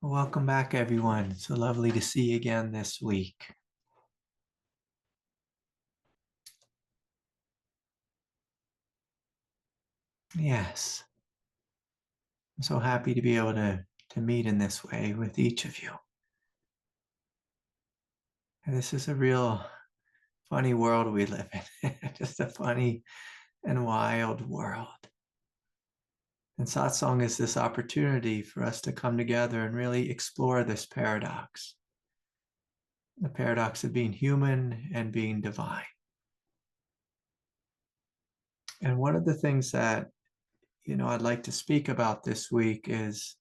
Welcome back, everyone. So lovely to see you again this week. Yes, I'm so happy to be able to meet in this way with each of you. And this is a real funny world we live in, just a funny and wild world. And Satsang is this opportunity for us to come together and really explore this paradox, the paradox of being human and being divine. And one of the things that, I'd like to speak about this week is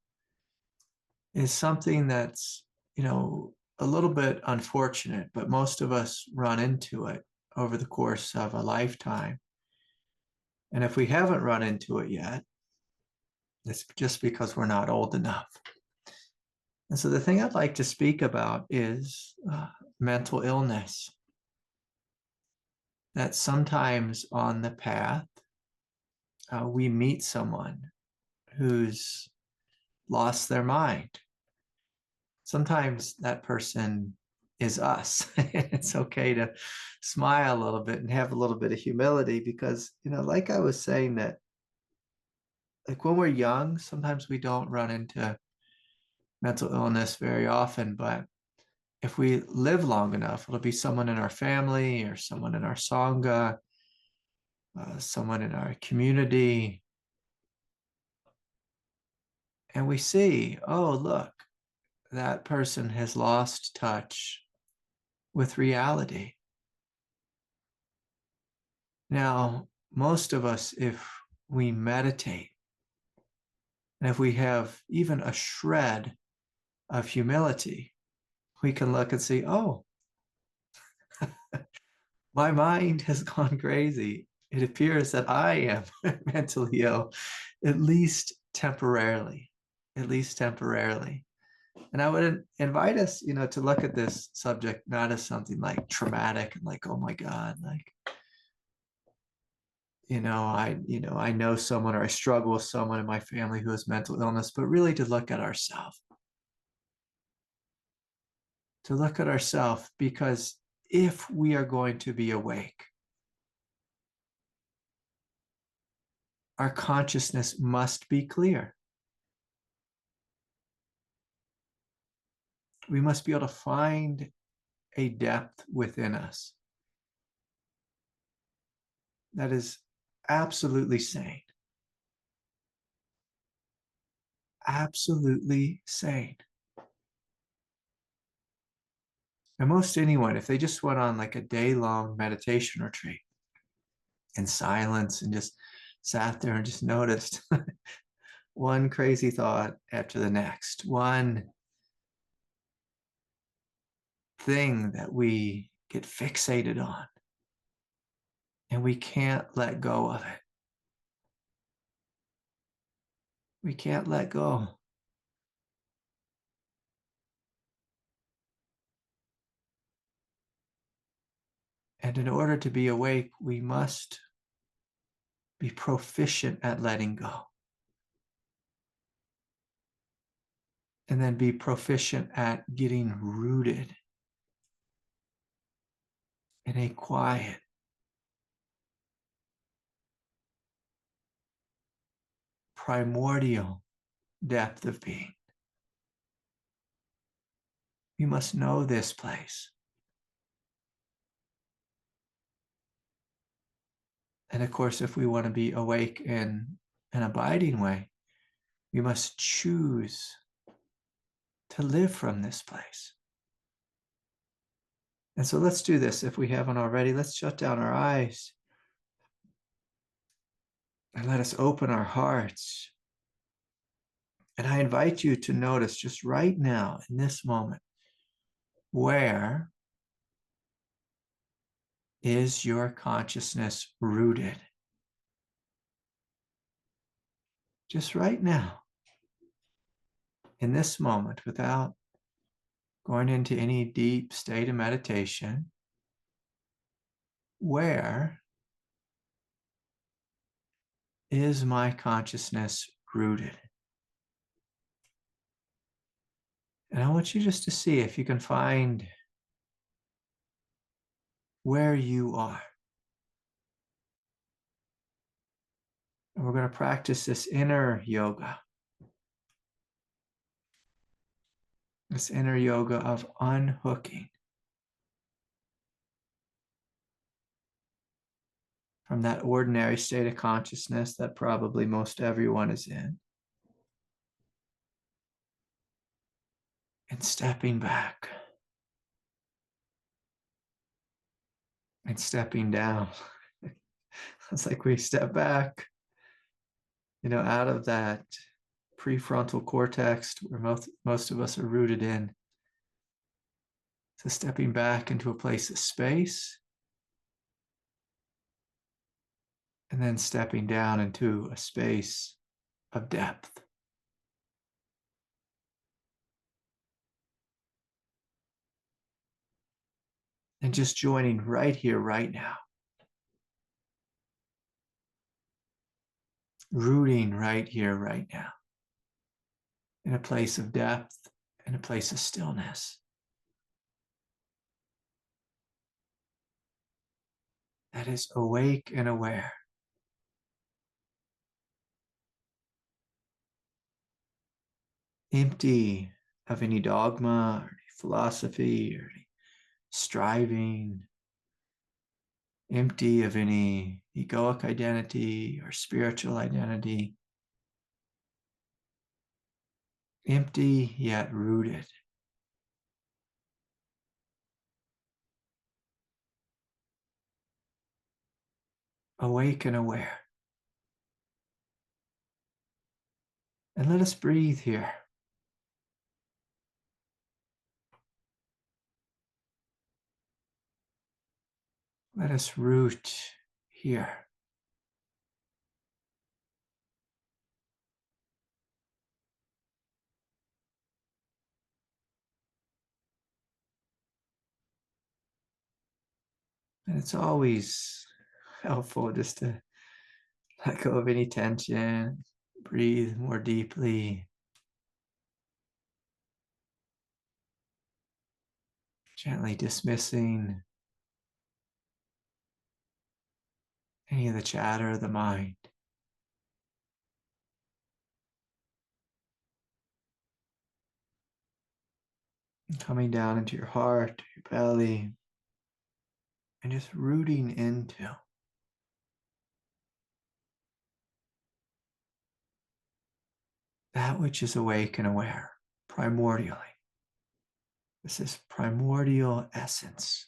something that's, a little bit unfortunate, but most of us run into it over the course of a lifetime. And if we haven't run into it yet, it's just because we're not old enough. And so the thing I'd like to speak about is mental illness. That sometimes on the path, we meet someone who's lost their mind. Sometimes that person is us. It's okay to smile a little bit and have a little bit of humility because, like I was saying, that like when we're young, sometimes we don't run into mental illness very often, but if we live long enough, it'll be someone in our family or someone in our sangha, someone in our community. And we see, oh, look, that person has lost touch with reality. Now, most of us, if we meditate, and if we have even a shred of humility, we can look and see, oh, my mind has gone crazy. It appears that I am mentally ill, at least temporarily, at least temporarily. And I would invite us, to look at this subject not as something like traumatic and like, oh my God, like, I know someone or I struggle with someone in my family who has mental illness, but really to look at ourselves. To look at ourselves, because if we are going to be awake, our consciousness must be clear. We must be able to find a depth within us that is absolutely sane. Absolutely sane. And most anyone, if they just went on like a day-long meditation retreat in silence and just sat there and just noticed one crazy thought after the next, one thing that we get fixated on, and we can't let go of it. We can't let go. And in order to be awake, we must be proficient at letting go. And then be proficient at getting rooted in a quiet, primordial depth of being. We must know this place. And of course, if we want to be awake in an abiding way, we must choose to live from this place. And so let's do this. If we haven't already, let's shut down our eyes and let us open our hearts. And I invite you to notice just right now, in this moment, where is your consciousness rooted? Just right now, in this moment, without going into any deep state of meditation, where is my consciousness rooted? And I want you just to see if you can find where you are. And we're going to practice this inner yoga. This inner yoga of unhooking from that ordinary state of consciousness that probably most everyone is in. And stepping back. And stepping down. It's like we step back, out of that prefrontal cortex where most of us are rooted in. So stepping back into a place of space, and then stepping down into a space of depth. And just joining right here, right now. Rooting right here, right now. In a place of depth, in a place of stillness. That is awake and aware. Empty of any dogma or any philosophy or any striving, empty of any egoic identity or spiritual identity, empty yet rooted. Awake and aware. And let us breathe here. Let us root here. And it's always helpful just to let go of any tension, breathe more deeply, gently dismissing any of the chatter of the mind. And coming down into your heart, your belly, and just rooting into that which is awake and aware, primordially. This is primordial essence.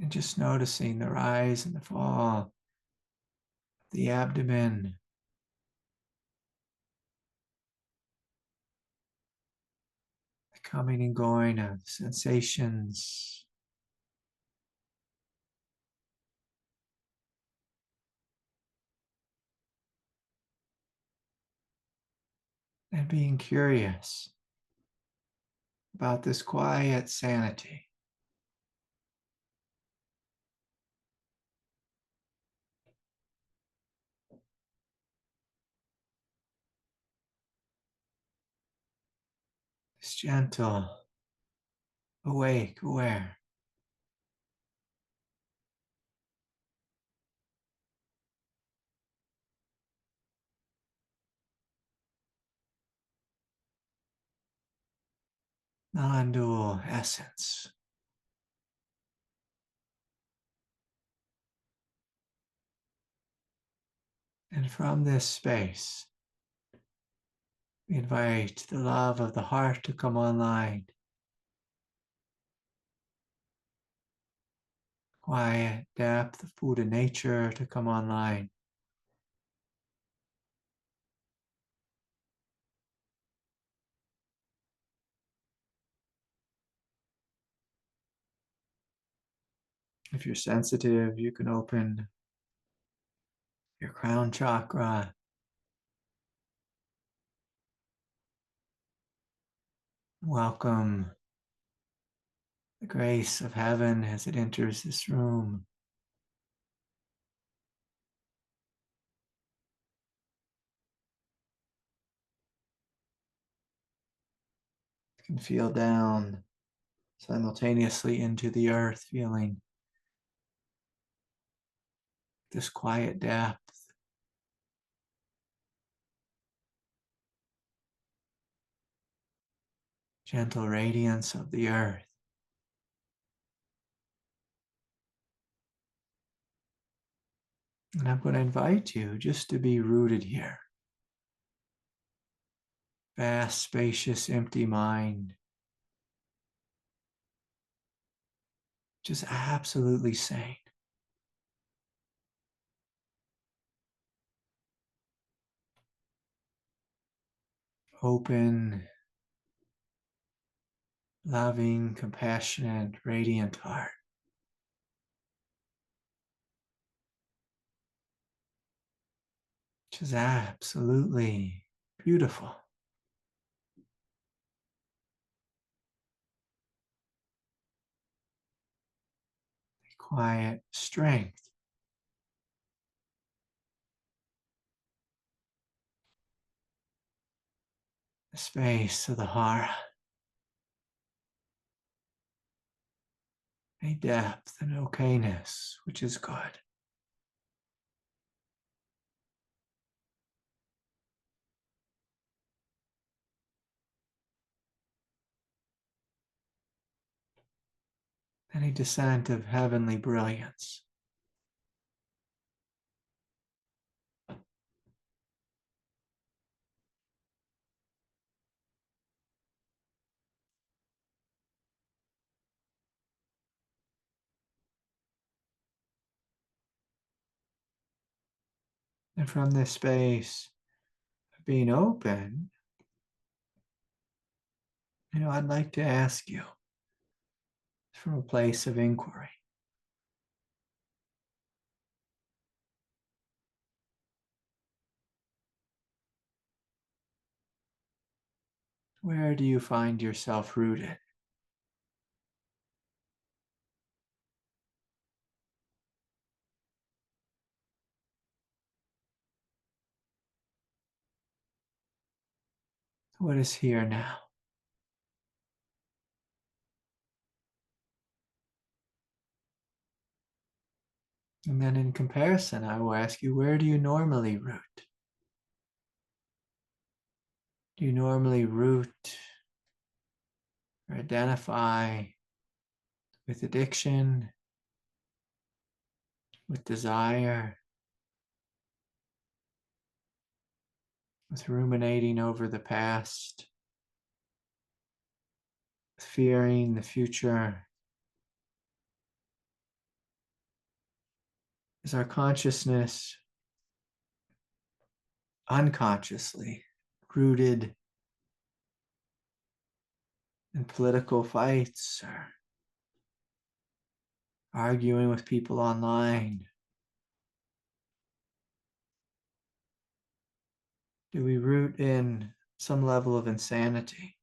And just noticing the rise and the fall of the abdomen, the coming and going of sensations, and being curious about this quiet sanity. This gentle, awake, aware. Non-dual essence. And from this space, we invite the love of the heart to come online. Quiet, depth of Buddha nature to come online. If you're sensitive, you can open your crown chakra. Welcome the grace of heaven as it enters this room. You can feel down simultaneously into the earth, feeling this quiet depth, gentle radiance of the earth. And I'm going to invite you just to be rooted here. Vast, spacious, empty mind. Just absolutely sane. Open, loving, compassionate, radiant heart. Just absolutely beautiful. Quiet strength. The space of the heart. A depth and okayness, which is good. And a descent of heavenly brilliance. And from this space of being open, I'd like to ask you from a place of inquiry. Where do you find yourself rooted? What is here now? And then in comparison, I will ask you, where do you normally root? Do you normally root or identify with addiction, with desire, with ruminating over the past, with fearing the future? Is our consciousness unconsciously rooted in political fights or arguing with people online? Do we root in some level of insanity?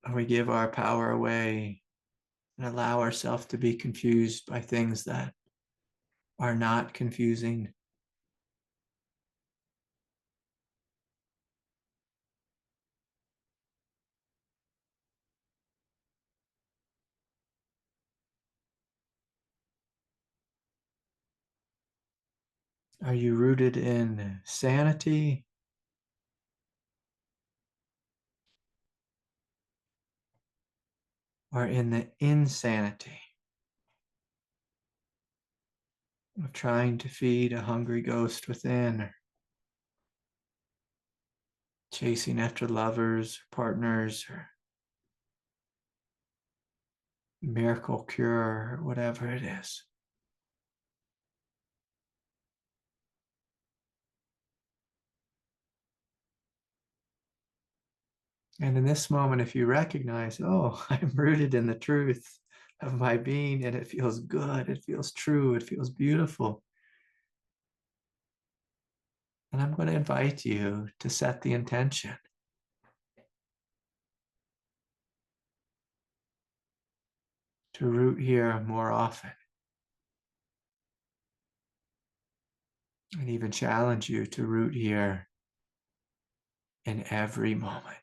Or we give our power away and allow ourselves to be confused by things that are not confusing? Are you rooted in sanity? Or in the insanity of trying to feed a hungry ghost within, or chasing after lovers, partners, or miracle cure, or whatever it is? And in this moment, if you recognize, oh, I'm rooted in the truth, of my being, and it feels good, it feels true, it feels beautiful. And I'm going to invite you to set the intention to root here more often, and even challenge you to root here in every moment.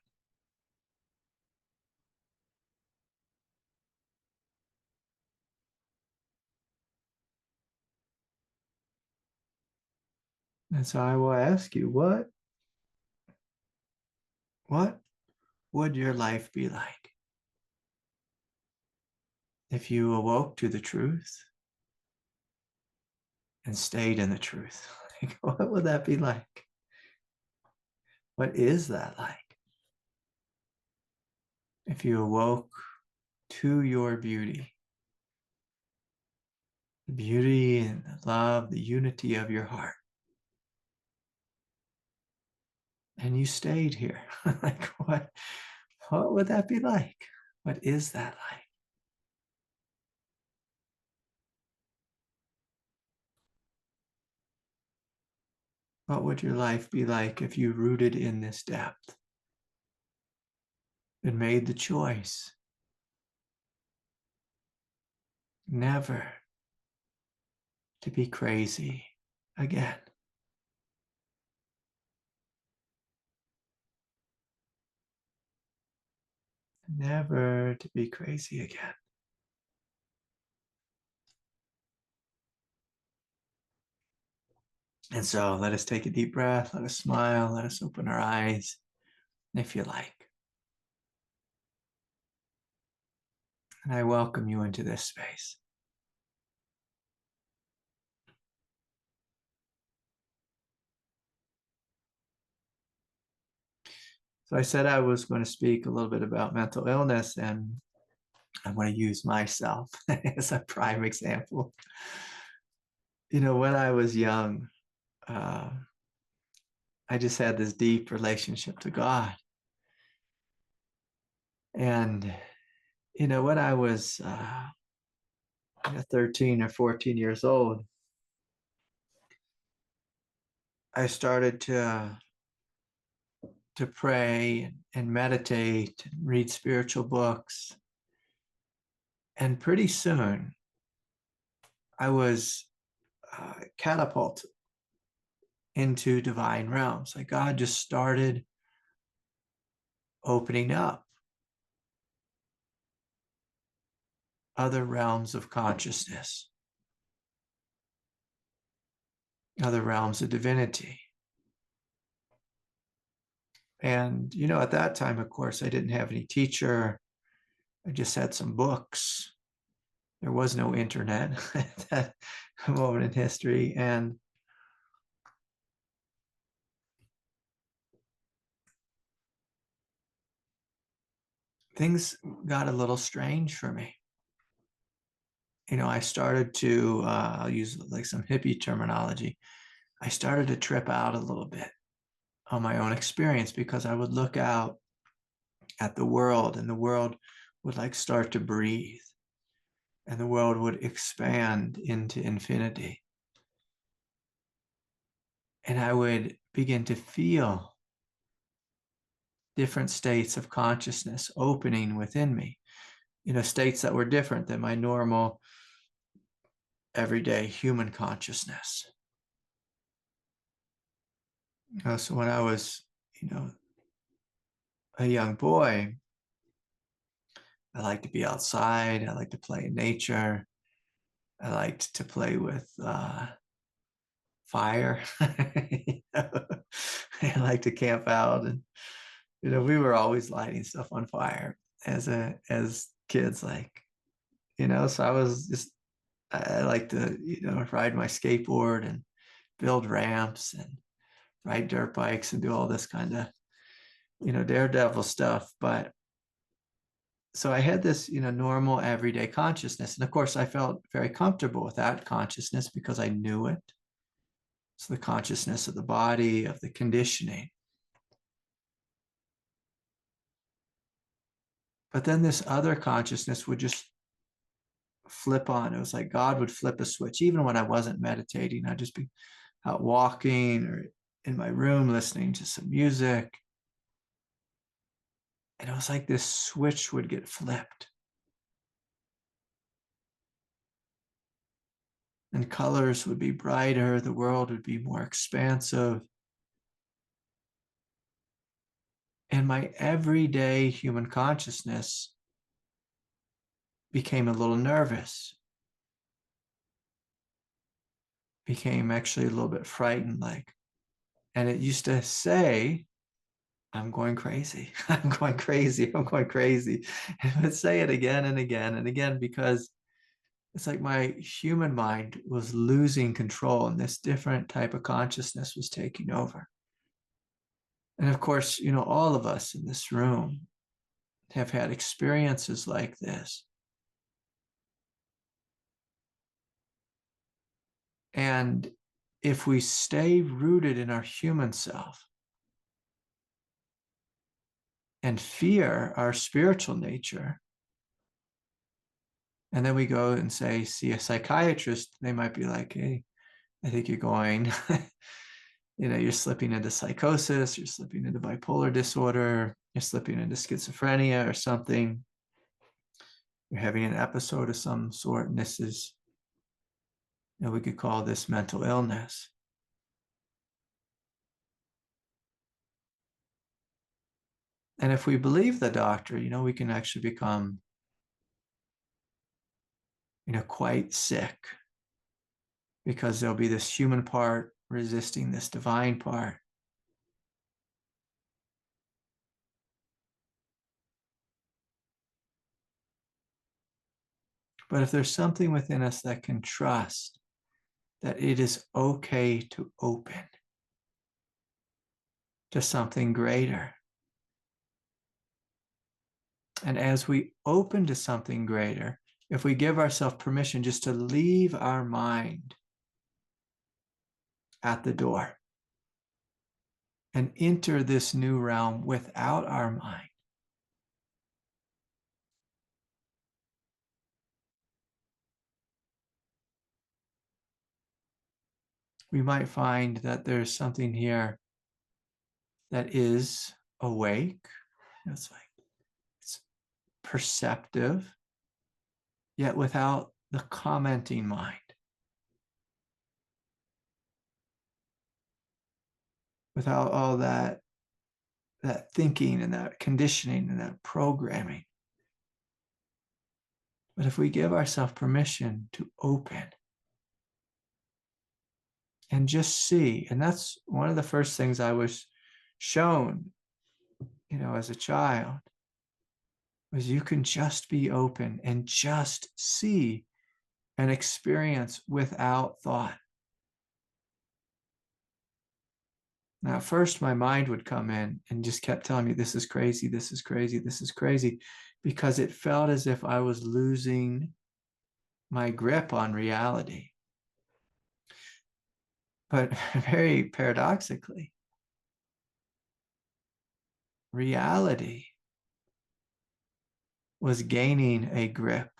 And so I will ask you, what would your life be like if you awoke to the truth and stayed in the truth? Like, what would that be like? What is that like? If you awoke to your beauty, the beauty and the love, the unity of your heart, and you stayed here, like what would that be like? What is that like? What would your life be like if you rooted in this depth and made the choice never to be crazy again? Never to be crazy again. And so let us take a deep breath, let us smile, let us open our eyes, if you like. And I welcome you into this space. So I said I was going to speak a little bit about mental illness, and I'm going to use myself as a prime example. You know, when I was young, uh, I just had this deep relationship to God. And, you know, when I was 13 or 14 years old, I started to pray and meditate and read spiritual books. And pretty soon, I was catapulted into divine realms. Like God just started opening up other realms of consciousness, other realms of divinity. And, you know, at that time, of course, I didn't have any teacher. I just had some books. There was no internet at that moment in history. And things got a little strange for me. You know, I started to, I'll use like some hippie terminology. I started to trip out a little bit on my own experience, because I would look out at the world, and the world would like start to breathe, and the world would expand into infinity. And I would begin to feel different states of consciousness opening within me, you know, states that were different than my normal everyday human consciousness. So when I was, you know, a young boy, I liked to be outside. I liked to play in nature. I liked to play with fire. You know? I liked to camp out, and you know, we were always lighting stuff on fire as kids, like, you know. So I was just, I like to, you know, ride my skateboard and build ramps and ride dirt bikes and do all this kind of, you know, daredevil stuff. But so I had this, you know, normal everyday consciousness. And of course, I felt very comfortable with that consciousness because I knew it. It's the consciousness of the body, of the conditioning. But then this other consciousness would just flip on. It was like God would flip a switch. Even when I wasn't meditating, I'd just be out walking or in my room listening to some music. And it was like this switch would get flipped. And colors would be brighter. The world would be more expansive. And my everyday human consciousness became a little nervous, became actually a little bit frightened, like, and it used to say, I'm going crazy. I'm going crazy. I'm going crazy. And I would say it again and again and again because it's like my human mind was losing control and this different type of consciousness was taking over. And of course, all of us in this room have had experiences like this. And if we stay rooted in our human self and fear our spiritual nature, and then we go and say, see a psychiatrist, they might be like, hey, I think you're going, you're slipping into psychosis, you're slipping into bipolar disorder, you're slipping into schizophrenia or something. You're having an episode of some sort, and this is, we could call this mental illness. And if we believe the doctor, we can actually become, quite sick because there'll be this human part resisting this divine part. But if there's something within us that can trust that it is okay to open to something greater. And as we open to something greater, if we give ourselves permission just to leave our mind at the door and enter this new realm without our mind, we might find that there's something here that is awake. It's like it's perceptive, yet without the commenting mind, without all that thinking and that conditioning and that programming. But if we give ourselves permission to open and just see, and that's one of the first things I was shown, as a child, was you can just be open and just see and experience without thought. Now, at first, my mind would come in and just kept telling me, this is crazy, this is crazy, this is crazy, because it felt as if I was losing my grip on reality. But very paradoxically, reality was gaining a grip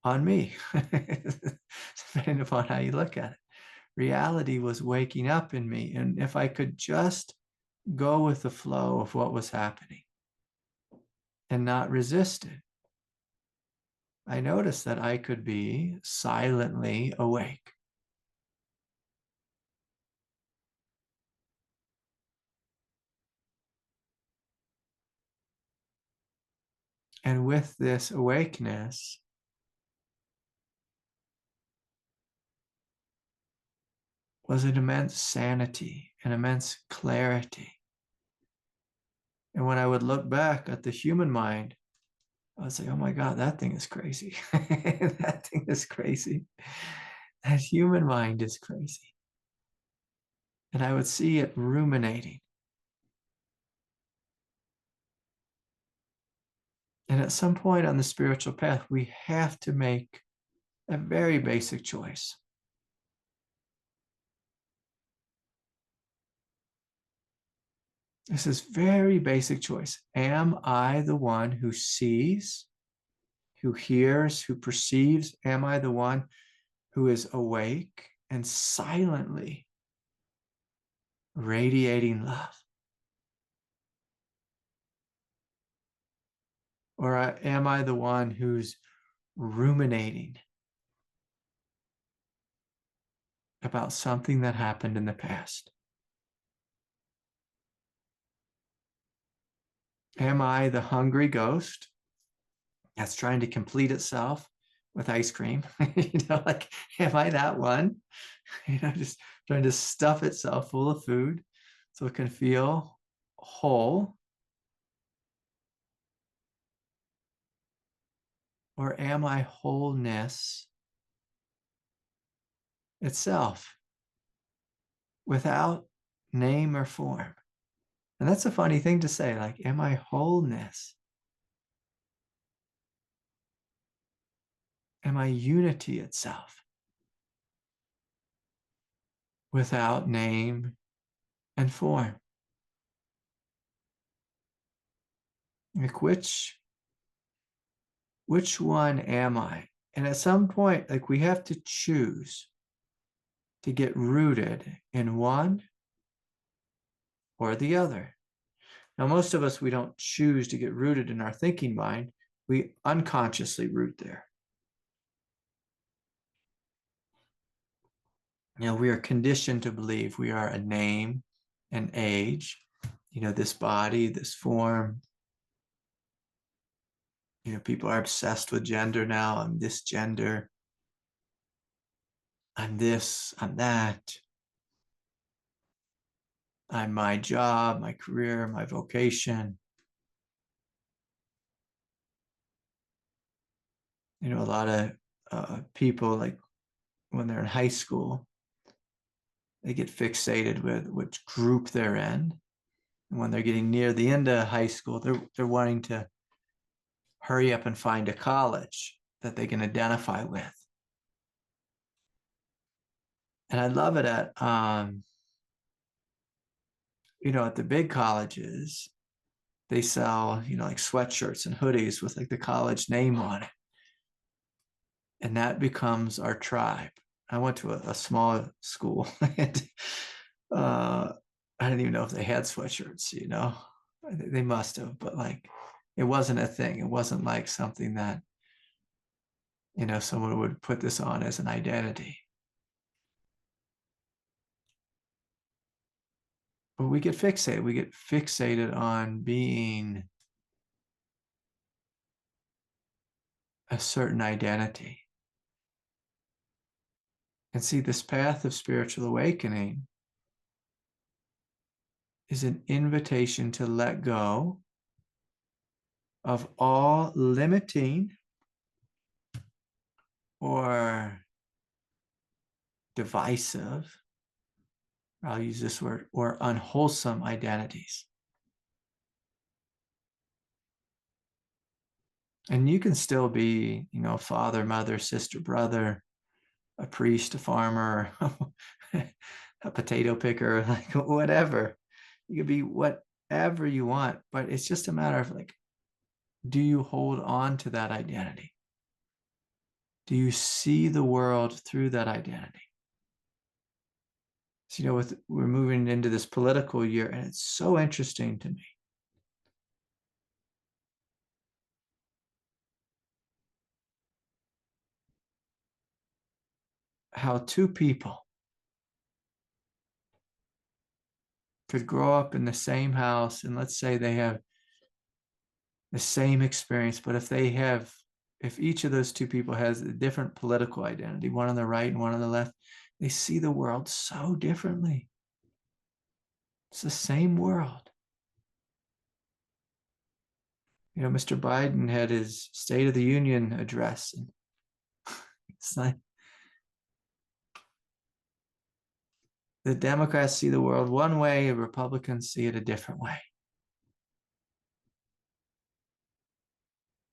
on me, depending upon how you look at it. Reality was waking up in me. And if I could just go with the flow of what was happening and not resist it, I noticed that I could be silently awake. And with this awakeness, was an immense sanity, an immense clarity. And when I would look back at the human mind, I was like, oh my God, that thing is crazy. That thing is crazy. That human mind is crazy. And I would see it ruminating. And at some point on the spiritual path, we have to make a very basic choice. This is very basic choice. Am I the one who sees, who hears, who perceives? Am I the one who is awake and silently radiating love? Or am I the one who's ruminating about something that happened in the past? Am I the hungry ghost that's trying to complete itself with ice cream? Like, am I that one? Just trying to stuff itself full of food so it can feel whole? Or am I wholeness itself without name or form? And that's a funny thing to say, like, am I wholeness? Am I unity itself without name and form? Like, which one am I? And at some point, like, we have to choose to get rooted in one or the other. Now, most of us, we don't choose to get rooted in our thinking mind. We unconsciously root there. We are conditioned to believe we are a name, an age, this body, this form. People are obsessed with gender now. I'm this gender. I'm this, I'm that. I'm my job, my career, my vocation. A lot of people, like when they're in high school, they get fixated with which group they're in. And when they're getting near the end of high school, they're wanting to hurry up and find a college that they can identify with. And I love it at at the big colleges, they sell, like sweatshirts and hoodies with like the college name on it. And that becomes our tribe. I went to a small school and I didn't even know if they had sweatshirts, They must have, but like it wasn't a thing. It wasn't like something that, someone would put this on as an identity. But we get fixated. We get fixated on being a certain identity. And see, this path of spiritual awakening is an invitation to let go of all limiting or divisive, I'll use this word, or unwholesome identities. And you can still be, father, mother, sister, brother, a priest, a farmer, a potato picker, like whatever. You can be whatever you want, but it's just a matter of like, do you hold on to that identity? Do you see the world through that identity? So, we're moving into this political year, and it's so interesting to me. How two people could grow up in the same house, and let's say they have the same experience, but if each of those two people has a different political identity, one on the right and one on the left, they see the world so differently. It's the same world. Mr. Biden had his State of the Union address, and it's like the Democrats see the world one way, the Republicans see it a different way.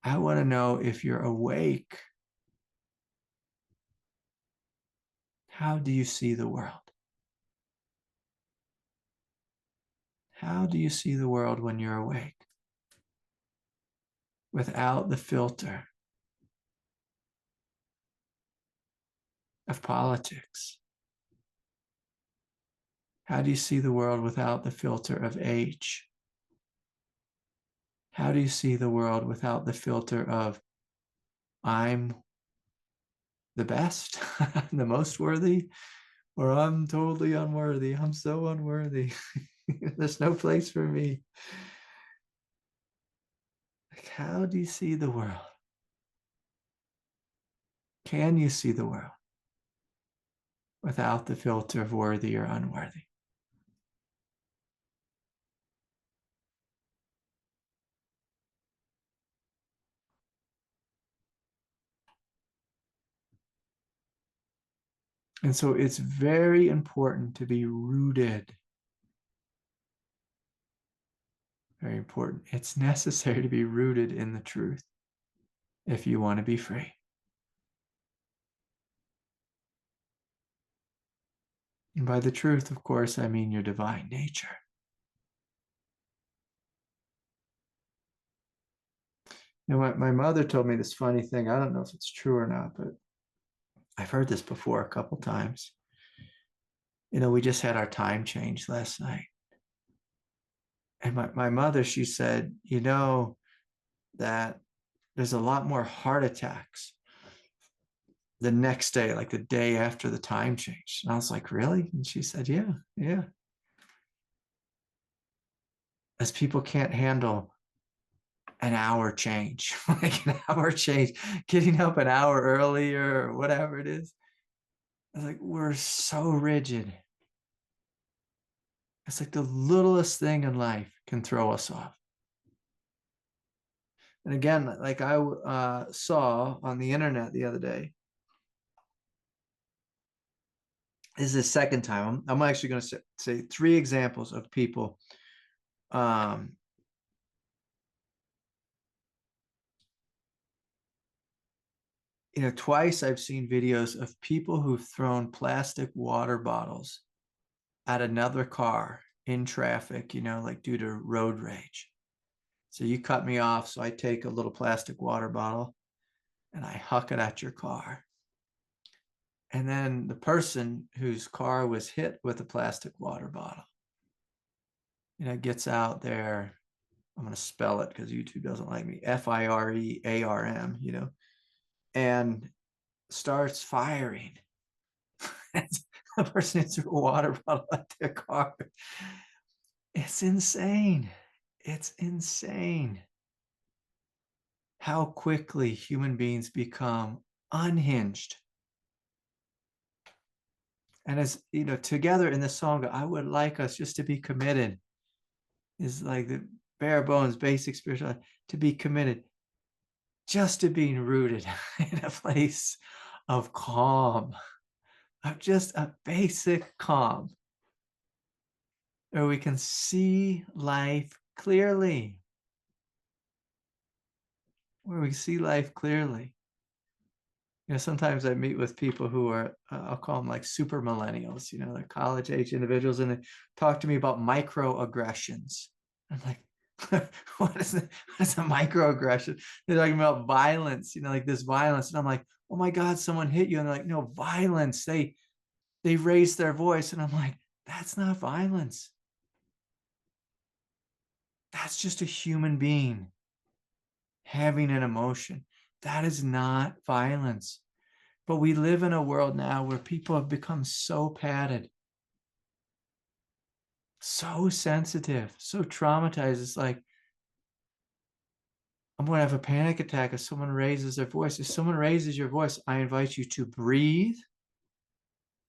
I want to know, if you're awake, how do you see the world? How do you see the world when you're awake? Without the filter, of politics? How do you see the world without the filter of age? How do you see the world without the filter of I'm the best, the most worthy, or I'm totally unworthy, I'm so unworthy, there's no place for me? Like, how do you see the world? Can you see the world without the filter of worthy or unworthy? And so it's very important to be rooted. Very important. It's necessary to be rooted in the truth if you want to be free. And by the truth, of course, I mean your divine nature. You know, my mother told me this funny thing. I don't know if it's true or not, but I've heard this before a couple times. You know, we just had our time change last night. And my mother, she said, you know, that there's a lot more heart attacks the next day, like the day after the time change. And I was like, really? And she said, yeah, yeah. As people can't handle an hour change, like an hour change, getting up an hour earlier or whatever it is. I was like, we're so rigid. It's like the littlest thing in life can throw us off. And again, like I saw on the internet the other day, this is the second time. I'm actually going to say three examples of people. Um, you know, twice I've seen videos of people who've thrown plastic water bottles at another car in traffic, you know, like due to road rage. So you cut me off, so I take a little plastic water bottle and I huck it at your car. And then the person whose car was hit with a plastic water bottle, you know, gets out there. I'm going to spell it because YouTube doesn't like me. FIREARM, you know, and starts firing. The person who threw a water bottle at their car. It's insane. It's insane how quickly human beings become unhinged. And as you know, together in the song, I would like us just to be committed, is like the bare bones, basic spiritual, to be committed just to being rooted in a place of calm, of just a basic calm, where we can see life clearly, where we see life clearly. You know, sometimes I meet with people who are, I'll call them like super millennials, you know, they're college age individuals, and they talk to me about microaggressions. I'm like, what is a microaggression? They're talking about violence, you know, like this violence. And I'm like, oh my God, someone hit you. And they're like, no, violence. They raised their voice. And I'm like, that's not violence. That's just a human being having an emotion. That is not violence. But we live in a world now where people have become so padded, so sensitive, so traumatized. It's like, I'm going to have a panic attack if someone raises their voice. If someone raises your voice, I invite you to breathe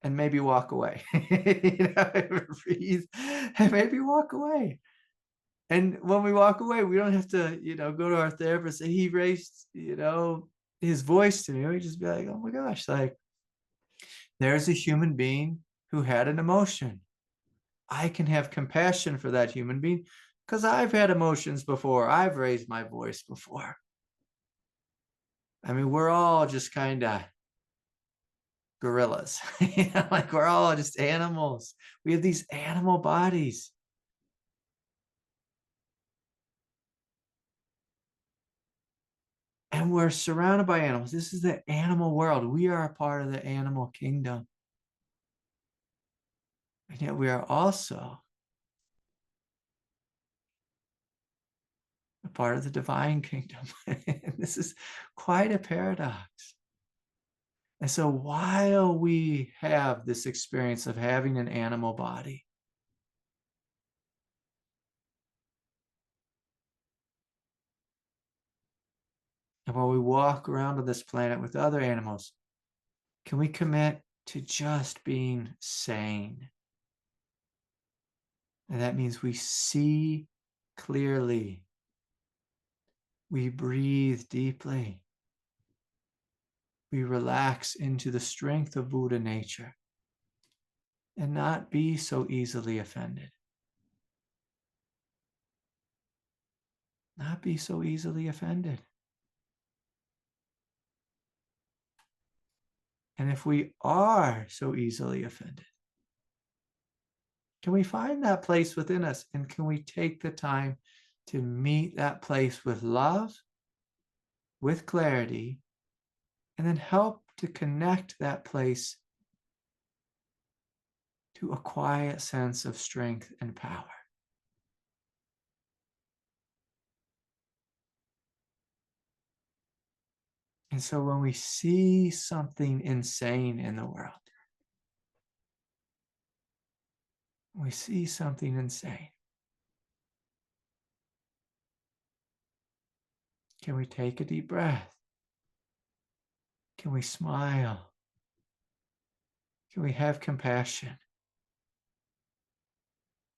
and maybe walk away. You know, breathe and maybe walk away. And when we walk away, we don't have to, you know, go to our therapist and say he raised, you know, his voice to me. We just be like, oh my gosh, like there's a human being who had an emotion. I can have compassion for that human being because I've had emotions before. I've raised my voice before. I mean, we're all just kind of gorillas, you know, like we're all just animals. We have these animal bodies. And we're surrounded by animals. This is the animal world. We are a part of the animal kingdom. And yet we are also a part of the divine kingdom. This is quite a paradox. And so while we have this experience of having an animal body, and while we walk around on this planet with other animals, can we commit to just being sane? And that means we see clearly, we breathe deeply, we relax into the strength of Buddha nature, and not be so easily offended. Not be so easily offended. And if we are so easily offended, can we find that place within us? And can we take the time to meet that place with love, with clarity, and then help to connect that place to a quiet sense of strength and power? And so when we see something insane in the world, we see something insane, can we take a deep breath? Can we smile? Can we have compassion?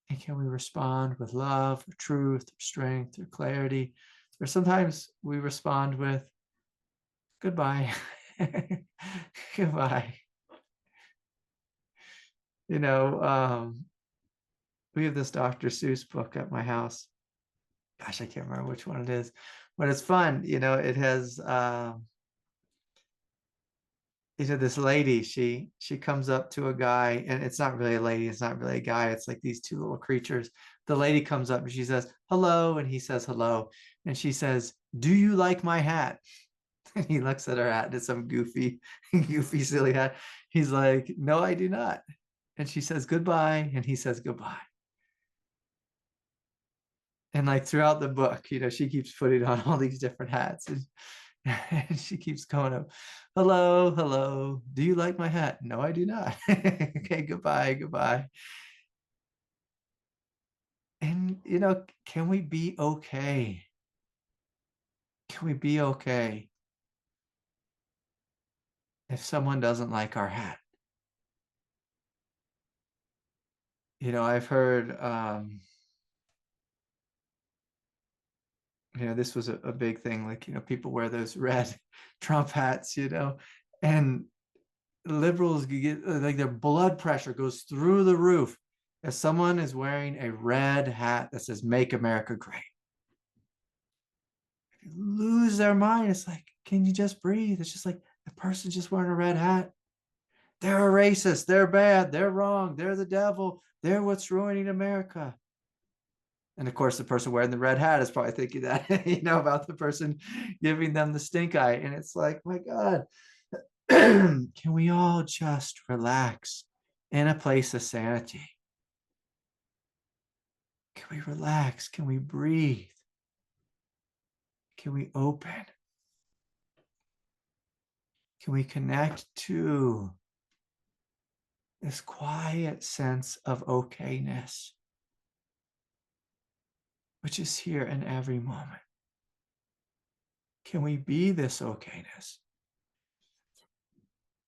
And can we respond with love, or truth, or strength, or clarity? Or sometimes we respond with goodbye. Goodbye. You know, we have this Dr. Seuss book at my house. Gosh, I can't remember which one it is, but it's fun. You know, it has this lady, she comes up to a guy, and it's not really a lady, it's not really a guy, it's like these two little creatures. The lady comes up and she says hello, and he says hello, and she says, do you like my hat? And he looks at her hat, and it's some goofy silly hat. He's like, no, I do not. And she says goodbye, and he says goodbye. And like throughout the book, you know, she keeps putting on all these different hats, and she keeps going up, hello, hello, do you like my hat? No, I do not. Okay, goodbye, goodbye. And, you know, can we be okay? Can we be okay if someone doesn't like our hat? You know, I've heard, you know, this was a big thing, like, you know, people wear those red Trump hats, you know, and liberals get like their blood pressure goes through the roof if someone is wearing a red hat that says make America great. They lose their mind. It's like, can you just breathe? It's just like the person just wearing a red hat, they're a racist, they're bad, they're wrong, they're the devil, they're what's ruining America. And of course, the person wearing the red hat is probably thinking that, you know, about the person giving them the stink eye. And it's like, my God, can we all just relax in a place of sanity? Can we relax? Can we breathe? Can we open? Can we connect to this quiet sense of okayness, which is here in every moment? Can we be this okayness?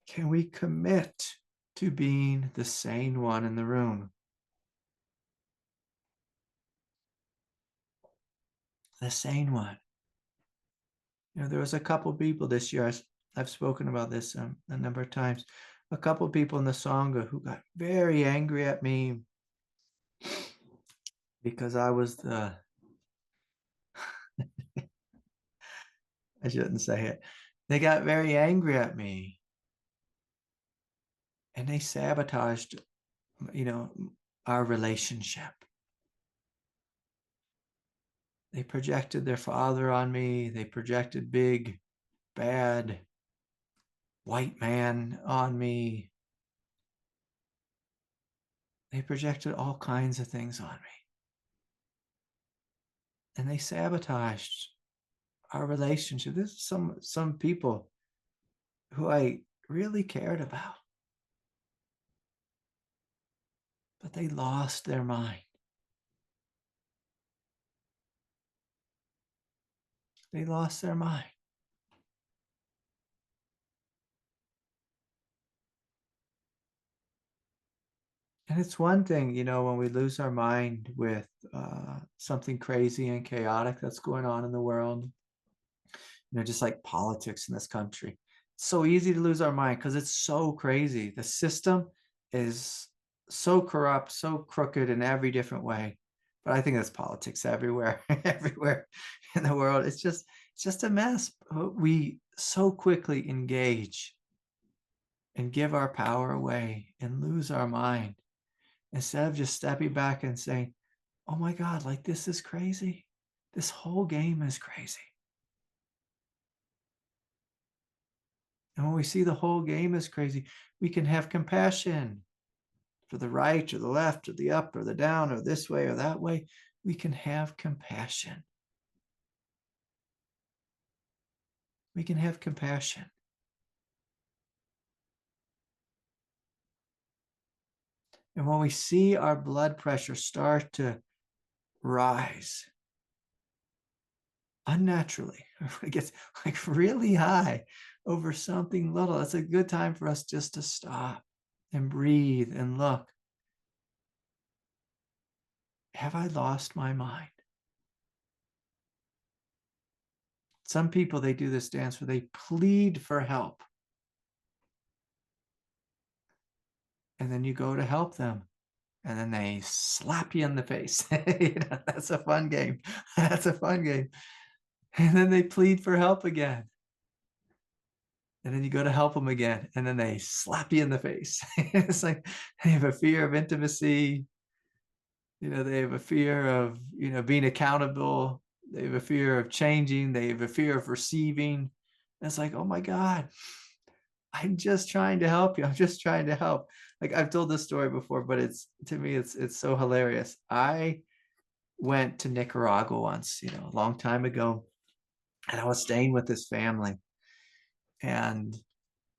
Can we commit to being the sane one in the room? The sane one. You know, there was a couple people this year, I've spoken about this a number of times, a couple people in the Sangha who got very angry at me because I was the, I shouldn't say it. They got very angry at me and they sabotaged, you know, our relationship. They projected their father on me. They projected big, bad white man on me. They projected all kinds of things on me. And they sabotaged our relationship. This is some people who I really cared about. But they lost their mind. They lost their mind. And it's one thing, when we lose our mind with something crazy and chaotic that's going on in the world, just like politics in this country. It's so easy to lose our mind because it's so crazy. The system is so corrupt, so crooked in every different way. But I think that's politics everywhere, everywhere in the world. It's just a mess. We so quickly engage and give our power away and lose our mind instead of just stepping back and saying, oh my God, like this is crazy. This whole game is crazy. And when we see the whole game is crazy, we can have compassion for the right or the left or the up or the down or this way or that way. We can have compassion. We can have compassion. And when we see our blood pressure start to rise unnaturally, it gets like really high over something little, that's a good time for us just to stop and breathe and look. Have I lost my mind? Some people, they do this dance where they plead for help. And then you go to help them. And then they slap you in the face. That's a fun game. That's a fun game. And then they plead for help again. And then you go to help them again. And then they slap you in the face. It's like they have a fear of intimacy. They have a fear of, being accountable. They have a fear of changing. They have a fear of receiving. And it's like, oh my God, I'm just trying to help you. I'm just trying to help. Like I've told this story before, but to me, it's so hilarious. I went to Nicaragua once, a long time ago, and I was staying with this family. And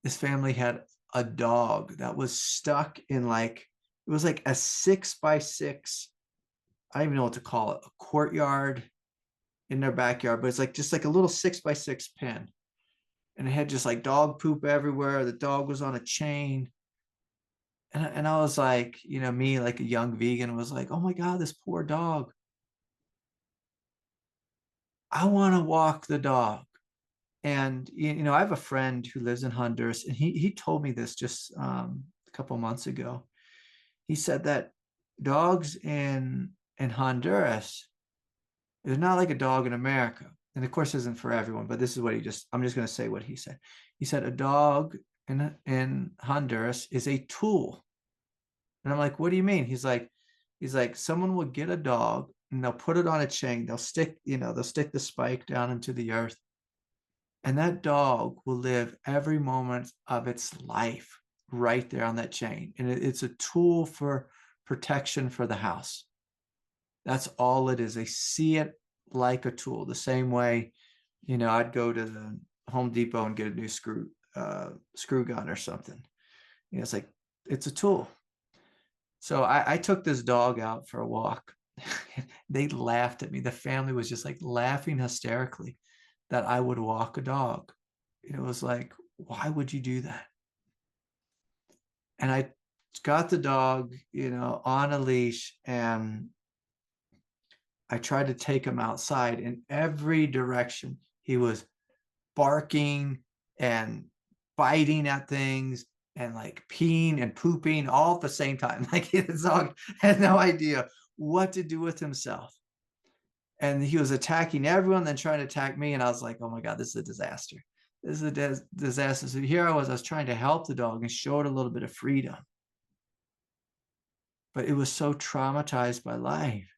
this family had a dog that was stuck in it was like a 6x6, I don't even know what to call it, a courtyard in their backyard, but it's just like a little 6x6 pen. And it had just like dog poop everywhere. The dog was on a chain. And I was like, me, like a young vegan, was like, oh my God, this poor dog. I want to walk the dog. And, I have a friend who lives in Honduras, and he told me this just a couple months ago. He said that dogs in Honduras, they're not like a dog in America. And of course, it isn't for everyone, but this is what I'm just going to say what he said. He said a dog in Honduras is a tool. And I'm like, what do you mean? He's like, someone will get a dog and they'll put it on a chain. They'll stick the spike down into the earth. And that dog will live every moment of its life right there on that chain. And it's a tool for protection for the house. That's all it is. They see it like a tool. The same way, I'd go to the Home Depot and get a new screw gun or something. It's like, it's a tool. So I took this dog out for a walk. They laughed at me. The family was just like laughing hysterically that I would walk a dog. It was like, why would you do that? And I got the dog, on a leash, and I tried to take him outside. In every direction, he was barking and biting at things and like peeing and pooping all at the same time. Like his dog had no idea what to do with himself. And he was attacking everyone, then trying to attack me. And I was like, oh my God, this is a disaster. This is a disaster. So here I was trying to help the dog and show it a little bit of freedom. But it was so traumatized by life.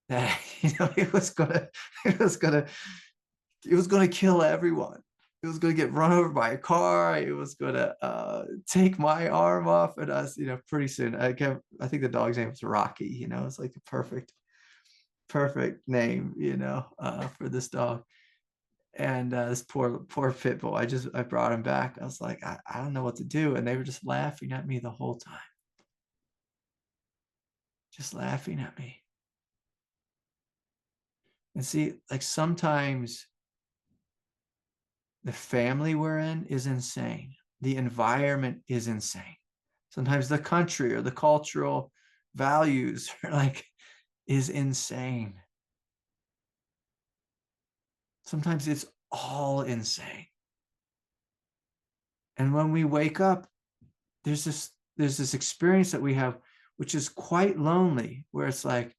that it was gonna it was gonna it was gonna kill everyone. It was gonna get run over by a car. It was gonna take my arm off, and us, pretty soon. I think the dog's name was Rocky. It's like the perfect name, for this dog. And this poor pit bull. I brought him back. I was like, I don't know what to do, and they were just laughing at me the whole time, just laughing at me. And see, like sometimes the family we're in is insane. The environment is insane. Sometimes the country or the cultural values are like is insane. Sometimes it's all insane. And when we wake up, there's this experience that we have, which is quite lonely, where it's like,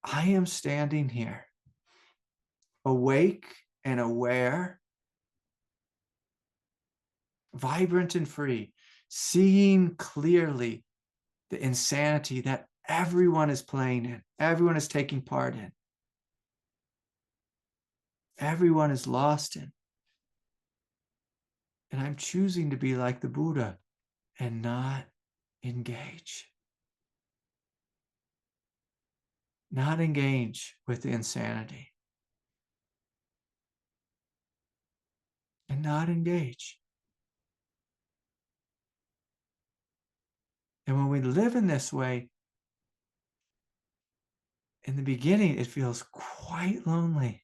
I am standing here, awake and aware, vibrant and free, seeing clearly the insanity that everyone is playing in, everyone is taking part in, everyone is lost in. And I'm choosing to be like the Buddha and not engage. Not engage with the insanity. And not engage. And when we live in this way, in the beginning, it feels quite lonely.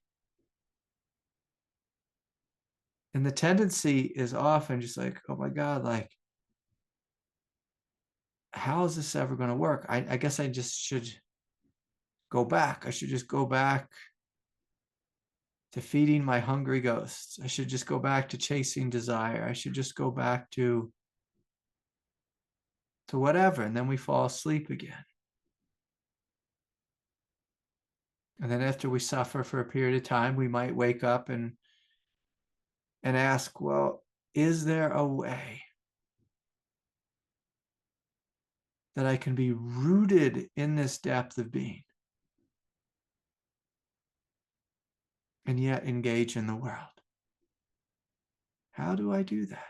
And the tendency is often just like, oh my God, like, how is this ever going to work? I guess I just should go back. I should just go back to feeding my hungry ghosts. I should just go back to chasing desire. I should just go back to whatever. And then we fall asleep again. And then after we suffer for a period of time, we might wake up and ask, well, is there a way that I can be rooted in this depth of being and yet engage in the world? How do I do that?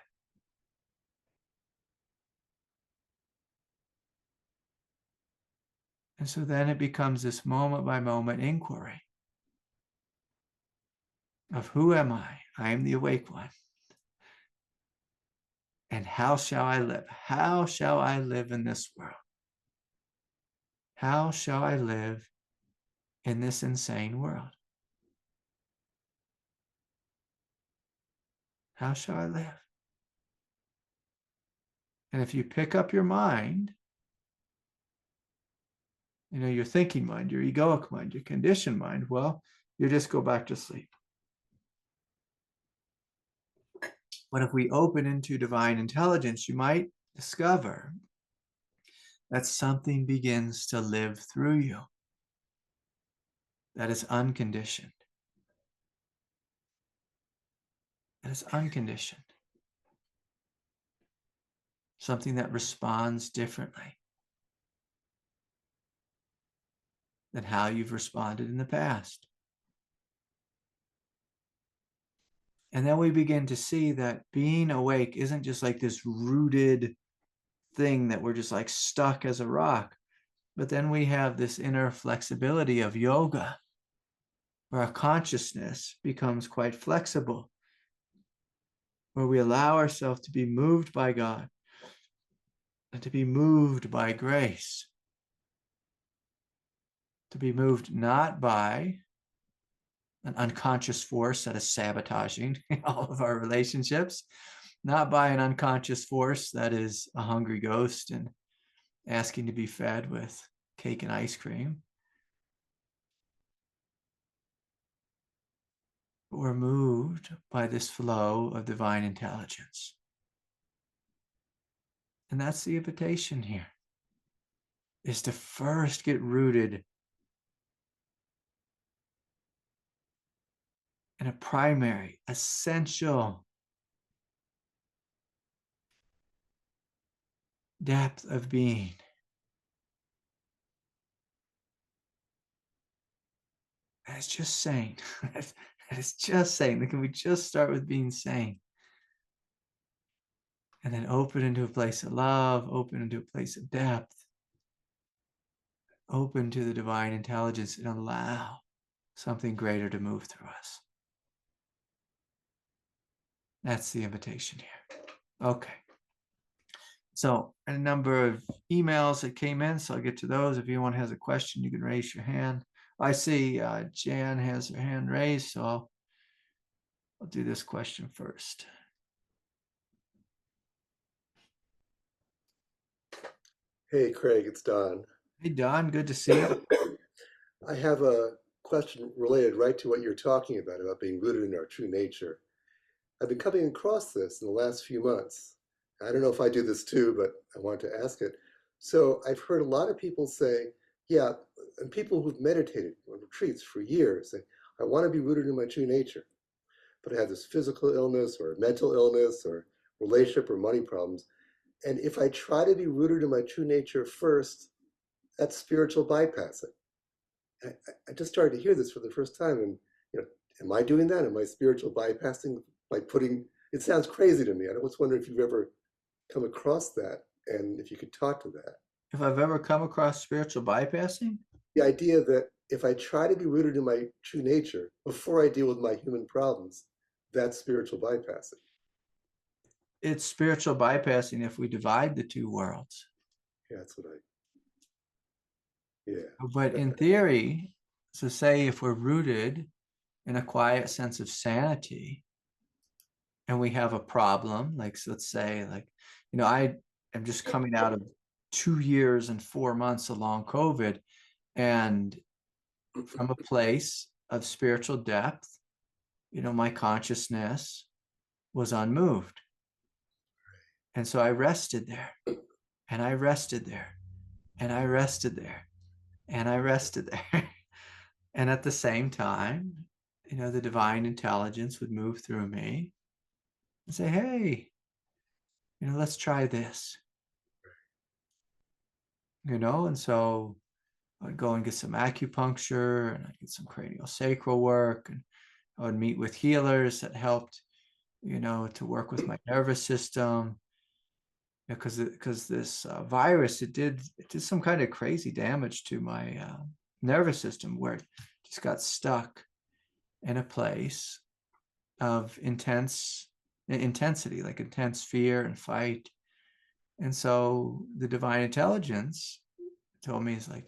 And so then it becomes this moment by moment inquiry of who am I? I am the awake one. And how shall I live? How shall I live in this world? How shall I live in this insane world? How shall I live? And if you pick up your mind, your thinking mind, your egoic mind, your conditioned mind, well, you just go back to sleep. But if we open into divine intelligence, you might discover that something begins to live through you that is unconditioned. That is unconditioned. Something that responds differently than how you've responded in the past. And then we begin to see that being awake isn't just like this rooted thing that we're just like stuck as a rock, but then we have this inner flexibility of yoga, where our consciousness becomes quite flexible, where we allow ourselves to be moved by God and to be moved by grace, to be moved not by an unconscious force that is sabotaging all of our relationships, not by an unconscious force that is a hungry ghost and asking to be fed with cake and ice cream. But we're moved by this flow of divine intelligence. And that's the invitation here, is to first get rooted in a primary, essential depth of being. And it's just sane. It's just sane. Can we just start with being sane? And then open into a place of love, open into a place of depth, open to the divine intelligence, and allow something greater to move through us. That's the invitation here. Okay. So a number of emails that came in, so I'll get to those. If anyone has a question, you can raise your hand. I see Jan has her hand raised, so I'll do this question first. Hey, Craig, it's Don. Hey, Don, good to see you. I have a question related right to what you're talking about being rooted in our true nature. I've been coming across this in the last few months. I don't know if I do this too, but I want to ask it. So I've heard a lot of people say, yeah, and people who've meditated on retreats for years say, I want to be rooted in my true nature, but I have this physical illness or mental illness or relationship or money problems. And if I try to be rooted in my true nature first, that's spiritual bypassing. I just started to hear this for the first time, and am I doing that? Am I spiritual bypassing by putting? It sounds crazy to me. I was wondering if you've ever come across that, and if you could talk to that. If I've ever come across spiritual bypassing? The idea that if I try to be rooted in my true nature before I deal with my human problems, that's spiritual bypassing. It's spiritual bypassing if we divide the two worlds. Yeah, that's what yeah. But in theory, so say if we're rooted in a quiet sense of sanity and we have a problem, like, so let's say, like, I am just coming out of 2 years and 4 months of long COVID, and from a place of spiritual depth, my consciousness was unmoved. And so I rested there, and I rested there, and I rested there, and I rested there. And at the same time, the divine intelligence would move through me and say, hey, let's try this. And so I'd go and get some acupuncture, and I'd get some cranial sacral work, and I would meet with healers that helped, to work with my nervous system. Because this virus, it did some kind of crazy damage to my nervous system, where it just got stuck in a place of intensity, like intense fear and fight. And so the divine intelligence told me, it's like,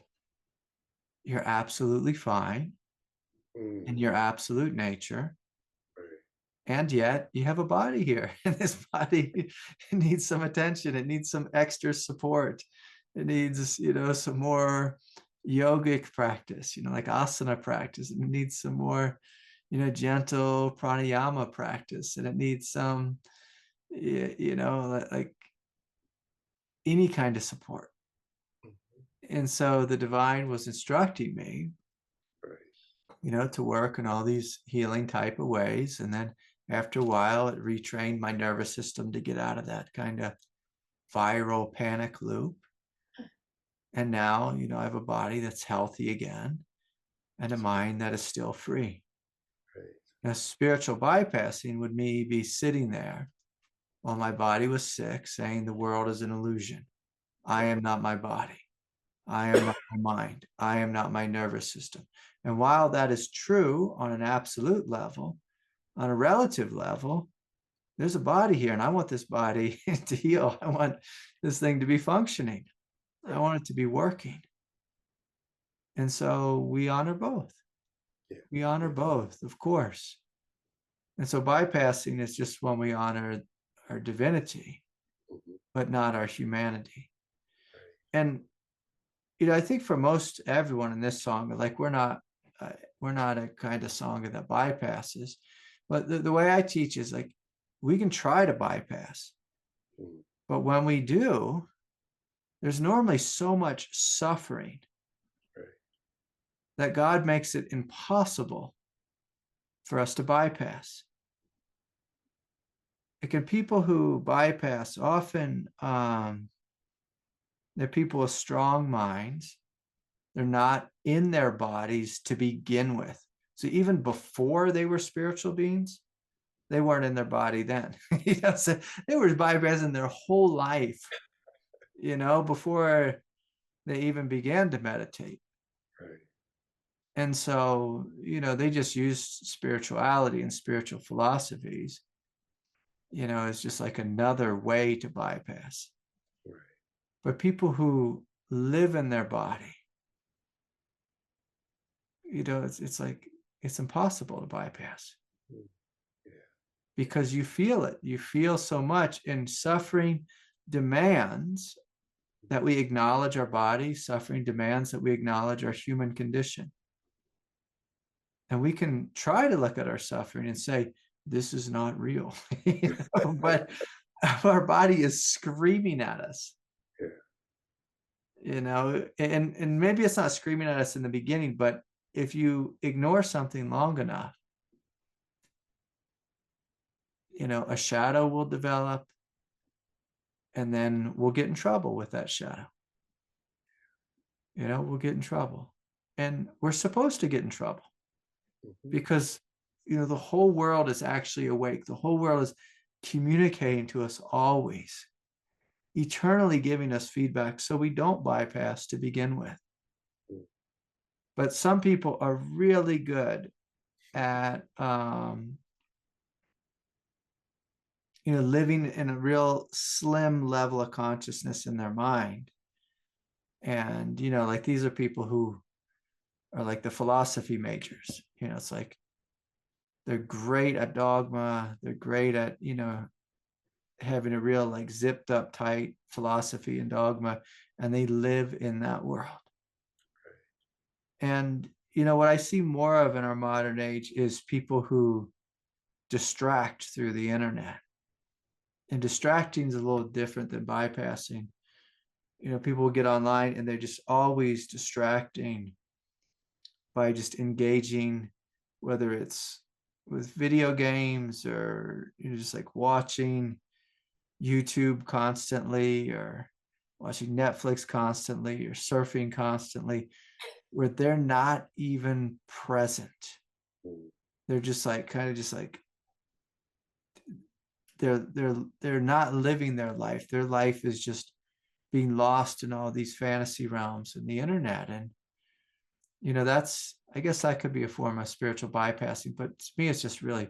you're absolutely fine in your absolute nature. And yet you have a body here, and this body needs some attention. It needs some extra support. It needs, some more yogic practice, like asana practice. It needs some more, gentle pranayama practice. And it needs some, like any kind of support. And so the divine was instructing me, to work in all these healing type of ways. And then after a while, it retrained my nervous system to get out of that kind of viral panic loop. And now, I have a body that's healthy again, and a mind that is still free. Now, spiritual bypassing would me be sitting there while my body was sick, saying the world is an illusion. I am not my body. I am not my mind. I am not my nervous system. And while that is true on an absolute level, on a relative level, there's a body here, and I want this body to heal. I want this thing to be functioning. I want it to be working. And so we honor both. We honor both, of course. And so bypassing is just when we honor our divinity, but not our humanity. And I think for most everyone in this song, like, we're not a kind of song that bypasses, but the way I teach is, like, we can try to bypass, but when we do, there's normally so much suffering that God makes it impossible for us to bypass. Like, and people who bypass often, they're people with strong minds. They're not in their bodies to begin with. So even before they were spiritual beings, they weren't in their body then. So they were bypassing their whole life, before they even began to meditate. Right. And so, they just used spirituality and spiritual philosophies, as just like another way to bypass. Right. But people who live in their body, it's like, it's impossible to bypass. Yeah. Because you feel it. You feel so much, and suffering demands that we acknowledge our body. Suffering demands that we acknowledge our human condition. And we can try to look at our suffering and say, this is not real. But our body is screaming at us. Yeah. And maybe it's not screaming at us in the beginning, but if you ignore something long enough, a shadow will develop, and then we'll get in trouble with that shadow. We'll get in trouble. And we're supposed to get in trouble because, the whole world is actually awake. The whole world is communicating to us always, eternally giving us feedback so we don't bypass to begin with. But some people are really good at, living in a real slim level of consciousness in their mind. And, like these are people who are like the philosophy majors. It's like they're great at dogma. They're great at, having a real like zipped up tight philosophy and dogma, and they live in that world. And, what I see more of in our modern age is people who distract through the internet. And distracting is a little different than bypassing. People will get online and they're just always distracting by just engaging, whether it's with video games or just like watching YouTube constantly or watching Netflix constantly or surfing constantly, where they're not even present. They're just like kind of just like they're not living their life. Their life is just being lost in all these fantasy realms and the internet. And that's, I guess that could be a form of spiritual bypassing, but to me it's just really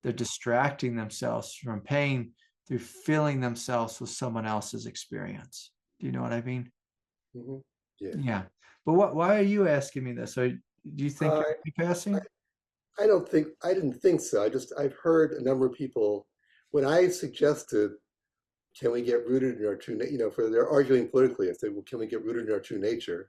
they're distracting themselves from pain through filling themselves with someone else's experience. Do you know what I mean? Yeah. But why are you asking me this? Do you think you're bypassing? I didn't think so. I've heard a number of people, when I suggested, can we get rooted in our true, for they're arguing politically, I say, well, can we get rooted in our true nature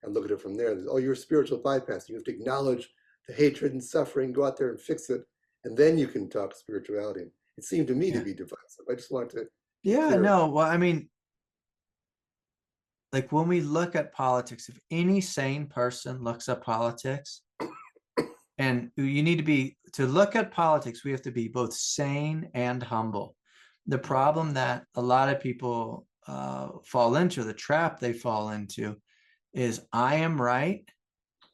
and look at it from there? Oh, you're spiritual bypassing. You have to acknowledge the hatred and suffering, go out there and fix it, and then you can talk spirituality. It seemed to me to be divisive. I just wanted to be clear. No, well, I mean, like when we look at politics, if any sane person looks at politics, and you need to look at politics, we have to be both sane and humble. The problem that a lot of people fall into, the trap they fall into, is I am right,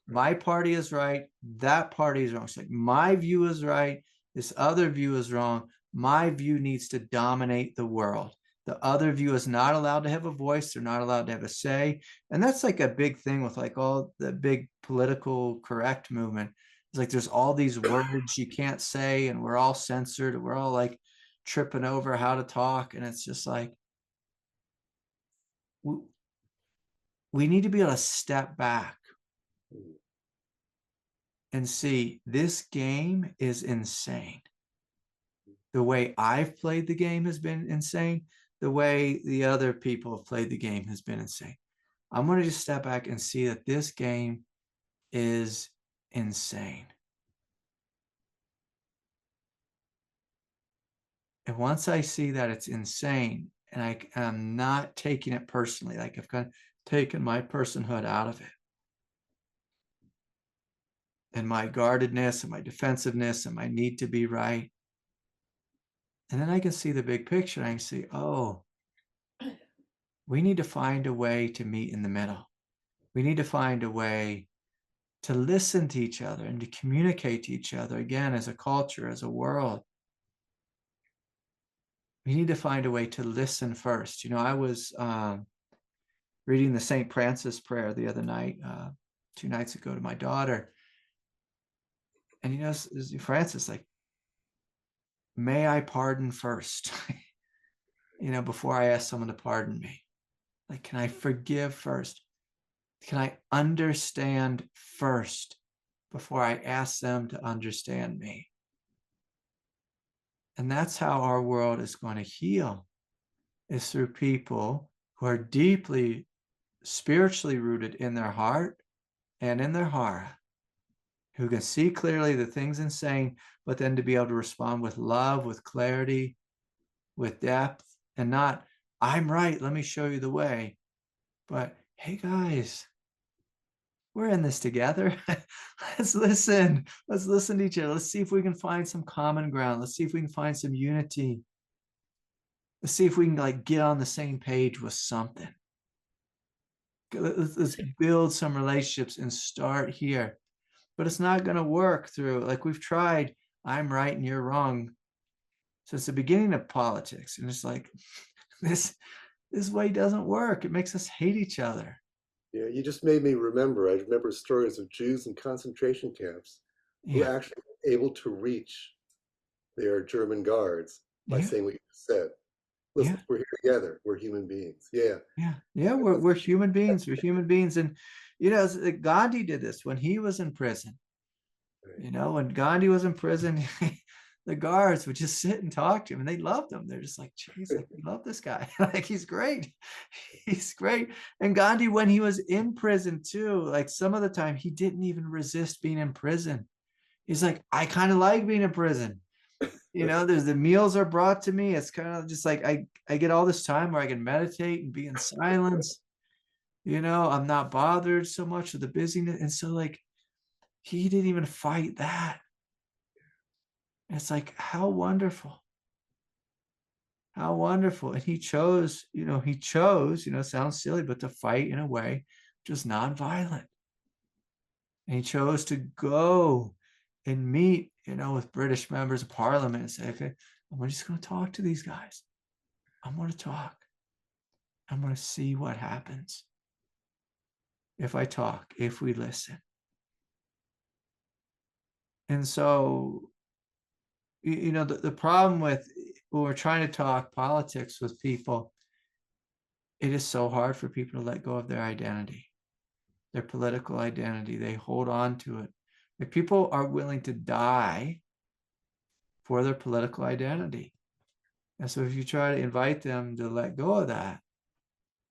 my party is right, that party is wrong. It's like my view is right, this other view is wrong. My view needs to dominate the world. The other view is not allowed to have a voice. They're not allowed to have a say. And that's like a big thing with like all the big political correct movement. It's like there's all these words you can't say, and we're all censored, and we're all like tripping over how to talk. And it's just like we need to be able to step back and see this game is insane. The way I've played the game has been insane. The way the other people have played the game has been insane. I'm going to just step back and see that this game is insane. And once I see that it's insane, and I'm not taking it personally, like I've kind of taken my personhood out of it, and my guardedness and my defensiveness and my need to be right. And then I can see the big picture. I can see, oh, we need to find a way to meet in the middle. We need to find a way to listen to each other and to communicate to each other, again, as a culture, as a world. We need to find a way to listen first. I was reading the St. Francis prayer the other night, 2 nights ago, to my daughter. And Francis, like, may I pardon first, before I ask someone to pardon me. Like, can I forgive first? Can I understand first before I ask them to understand me? And that's how our world is going to heal, is through people who are deeply spiritually rooted in their heart and in their heart, who can see clearly the things and saying, but then to be able to respond with love, with clarity, with depth, and not, I'm right, let me show you the way. But, hey guys, we're in this together. Let's listen. Let's listen to each other. Let's see if we can find some common ground. Let's see if we can find some unity. Let's see if we can get on the same page with something. Let's build some relationships and start here. But it's not going to work through, we've tried, I'm right and you're wrong since the beginning of politics. And it's like, this way doesn't work. It makes us hate each other. Yeah, you just made me remember. I remember stories of Jews in concentration camps who actually were able to reach their German guards by saying what you said. Listen, we're here together. We're human beings. Yeah. We're human beings. We're human beings. And, Gandhi did this when he was in prison. Right. When Gandhi was in prison, the guards would just sit and talk to him, and they loved him. They're just like, geez, we love this guy. He's great. He's great. And Gandhi, when he was in prison too, some of the time he didn't even resist being in prison. He's like, I kind of like being in prison. There's the meals are brought to me. It's kind of just like, I get all this time where I can meditate and be in silence. I'm not bothered so much with the busyness. And so he didn't even fight that. It's like, how wonderful. How wonderful. And he chose, sounds silly, but to fight in a way just nonviolent. And he chose to go and meet, with British members of parliament and say, okay, I'm just going to talk to these guys. I'm going to talk. I'm going to see what happens if I talk, if we listen. And so, the problem with when we're trying to talk politics with people, it is so hard for people to let go of their identity, their political identity. They hold on to it. People are willing to die for their political identity. And so if you try to invite them to let go of that,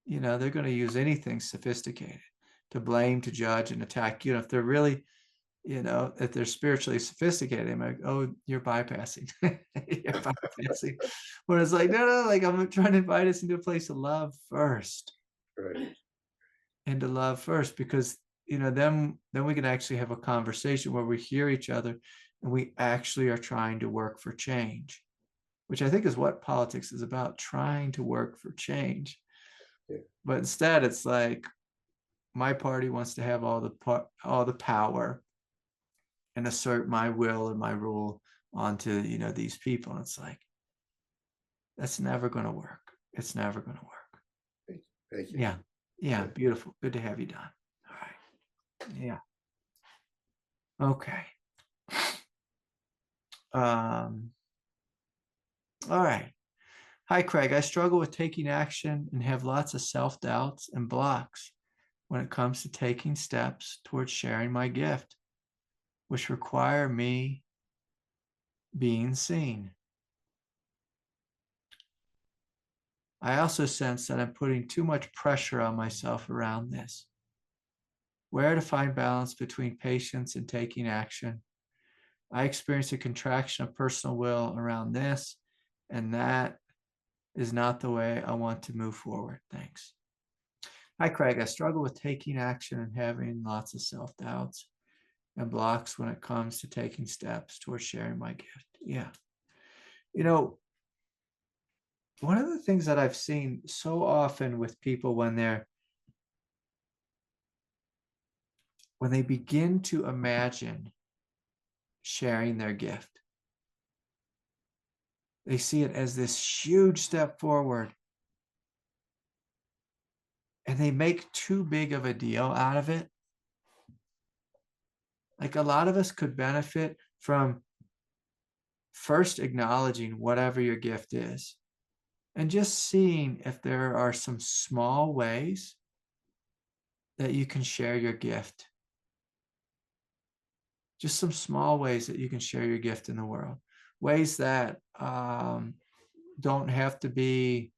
they're going to use anything sophisticated to blame, to judge, and attack. If they're really, if they're spiritually sophisticated, they might, oh, you're bypassing. You're bypassing. But it's like, no, I'm trying to invite us into a place of love first. Right. And to love first, because, then we can actually have a conversation where we hear each other and we actually are trying to work for change, which I think is what politics is about, trying to work for change. Yeah. But instead, it's like, my party wants to have all the power and assert my will and my rule onto, these people. And it's like, that's never going to work. It's never going to work. Thank you. Yeah. Beautiful. Good to have you, Don. All right. Yeah. Okay. All right. Hi, Craig. I struggle with taking action and have lots of self-doubts and blocks when it comes to taking steps towards sharing my gift, which require me being seen. I also sense that I'm putting too much pressure on myself around this. Where to find balance between patience and taking action? I experience a contraction of personal will around this, and that is not the way I want to move forward. Thanks. Hi, Craig. I struggle with taking action and having lots of self-doubts and blocks when it comes to taking steps towards sharing my gift. Yeah. One of the things that I've seen so often with people when they're when they begin to imagine sharing their gift, they see it as this huge step forward. And they make too big of a deal out of it. Like a lot of us could benefit from first acknowledging whatever your gift is and just seeing if there are some small ways that you can share your gift. Just some small ways that you can share your gift in the world. Ways that don't have to be,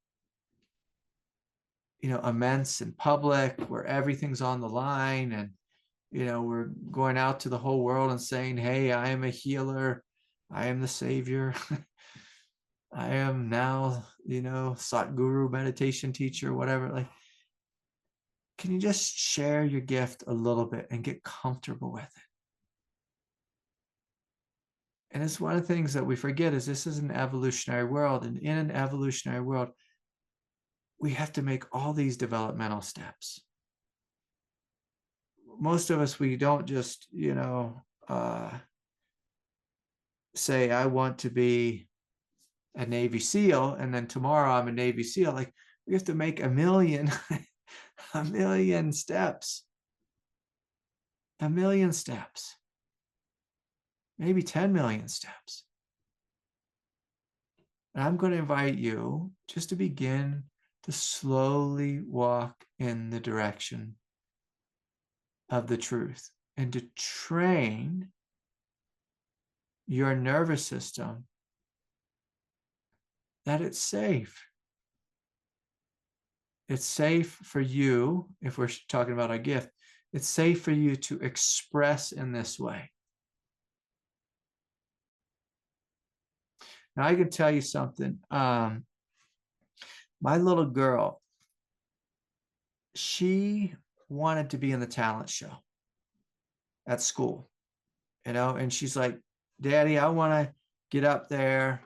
immense and public, where everything's on the line and, we're going out to the whole world and saying, hey, I am a healer. I am the savior. I am now, Satguru meditation teacher, whatever. Like, can you just share your gift a little bit and get comfortable with it? And it's one of the things that we forget is this is an evolutionary world. And in an evolutionary world, we have to make all these developmental steps. Most of us, we don't just, say, I want to be a Navy SEAL, and then tomorrow I'm a Navy SEAL. Like, we have to make a million steps, maybe 10 million steps. And I'm going to invite you just to begin to slowly walk in the direction of the truth and to train your nervous system that it's safe. It's safe for you, if we're talking about our gift, it's safe for you to express in this way. Now, I can tell you something. My little girl, she wanted to be in the talent show at school, and she's like, Daddy, I want to get up there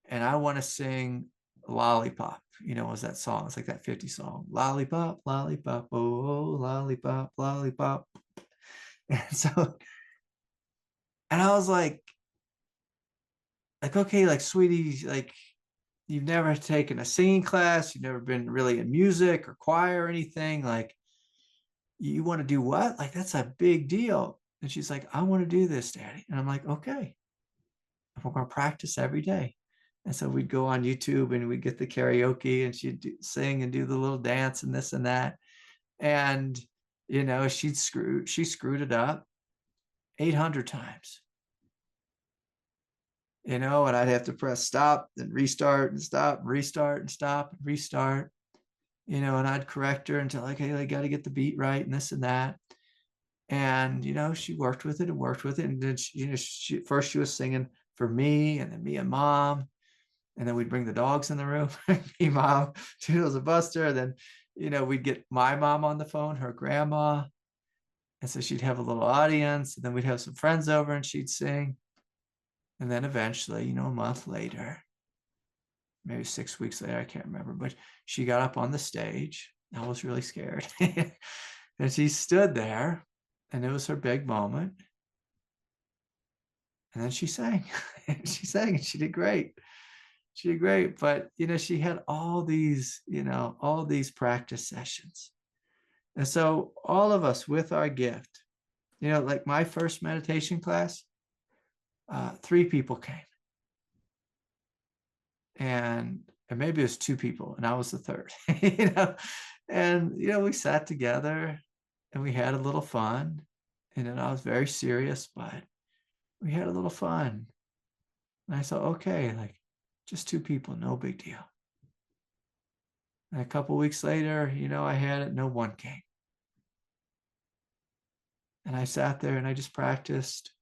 and I want to sing Lollipop. It was that song. It's like that 50 song. Lollipop, lollipop, oh, lollipop, lollipop. And so, and I was like, okay, like, sweetie, like, you've never taken a singing class, you've never been really in music or choir or anything. Like, you want to do what? Like, that's a big deal. And she's like, I want to do this, Daddy. And I'm like, okay, we're going to practice every day. And so we'd go on YouTube and we'd get the karaoke and she'd sing and do the little dance and this and that. And, she screwed it up 800 times. And I'd have to press stop and restart and stop, restart and stop and restart, and I'd correct her until, like, hey, I got to get the beat right and this and that. And, she worked with it and worked with it. And then, first she was singing for me and then me and Mom. And then we'd bring the dogs in the room. Me, Mom, Toodles and Buster. And then, we'd get my mom on the phone, her grandma. And so she'd have a little audience. And then we'd have some friends over and she'd sing. And then eventually, a month later, maybe 6 weeks later, I can't remember, but she got up on the stage. I was really scared. And she stood there, and it was her big moment. And then she sang. She sang, and she did great. She did great. But, she had all these practice sessions. And so all of us with our gift, like my first meditation class, 3 people came. And maybe it was 2 people and I was the third. And we sat together and we had a little fun. And I was very serious, but we had a little fun. And I thought, okay, like, just 2 people, no big deal. And a couple of weeks later, I had it, no one came. And I sat there and I just practiced,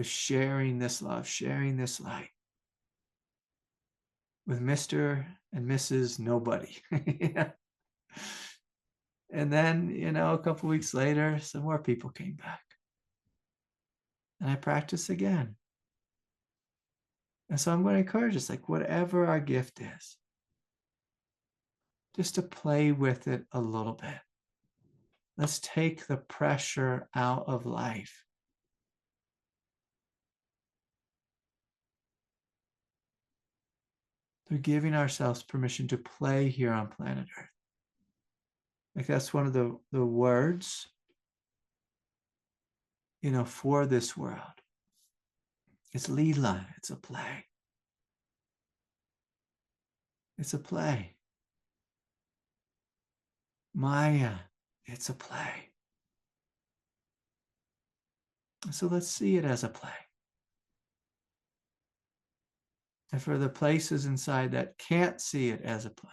sharing this love, sharing this light with Mr. and Mrs. Nobody. And then, a couple weeks later, some more people came back. And I practiced again. And so I'm going to encourage us, like, whatever our gift is, just to play with it a little bit. Let's take the pressure out of life. They're giving ourselves permission to play here on planet Earth. Like that's one of the words, for this world. It's Leela. It's a play. It's a play. Maya. It's a play. So let's see it as a play. And for the places inside that can't see it as a play,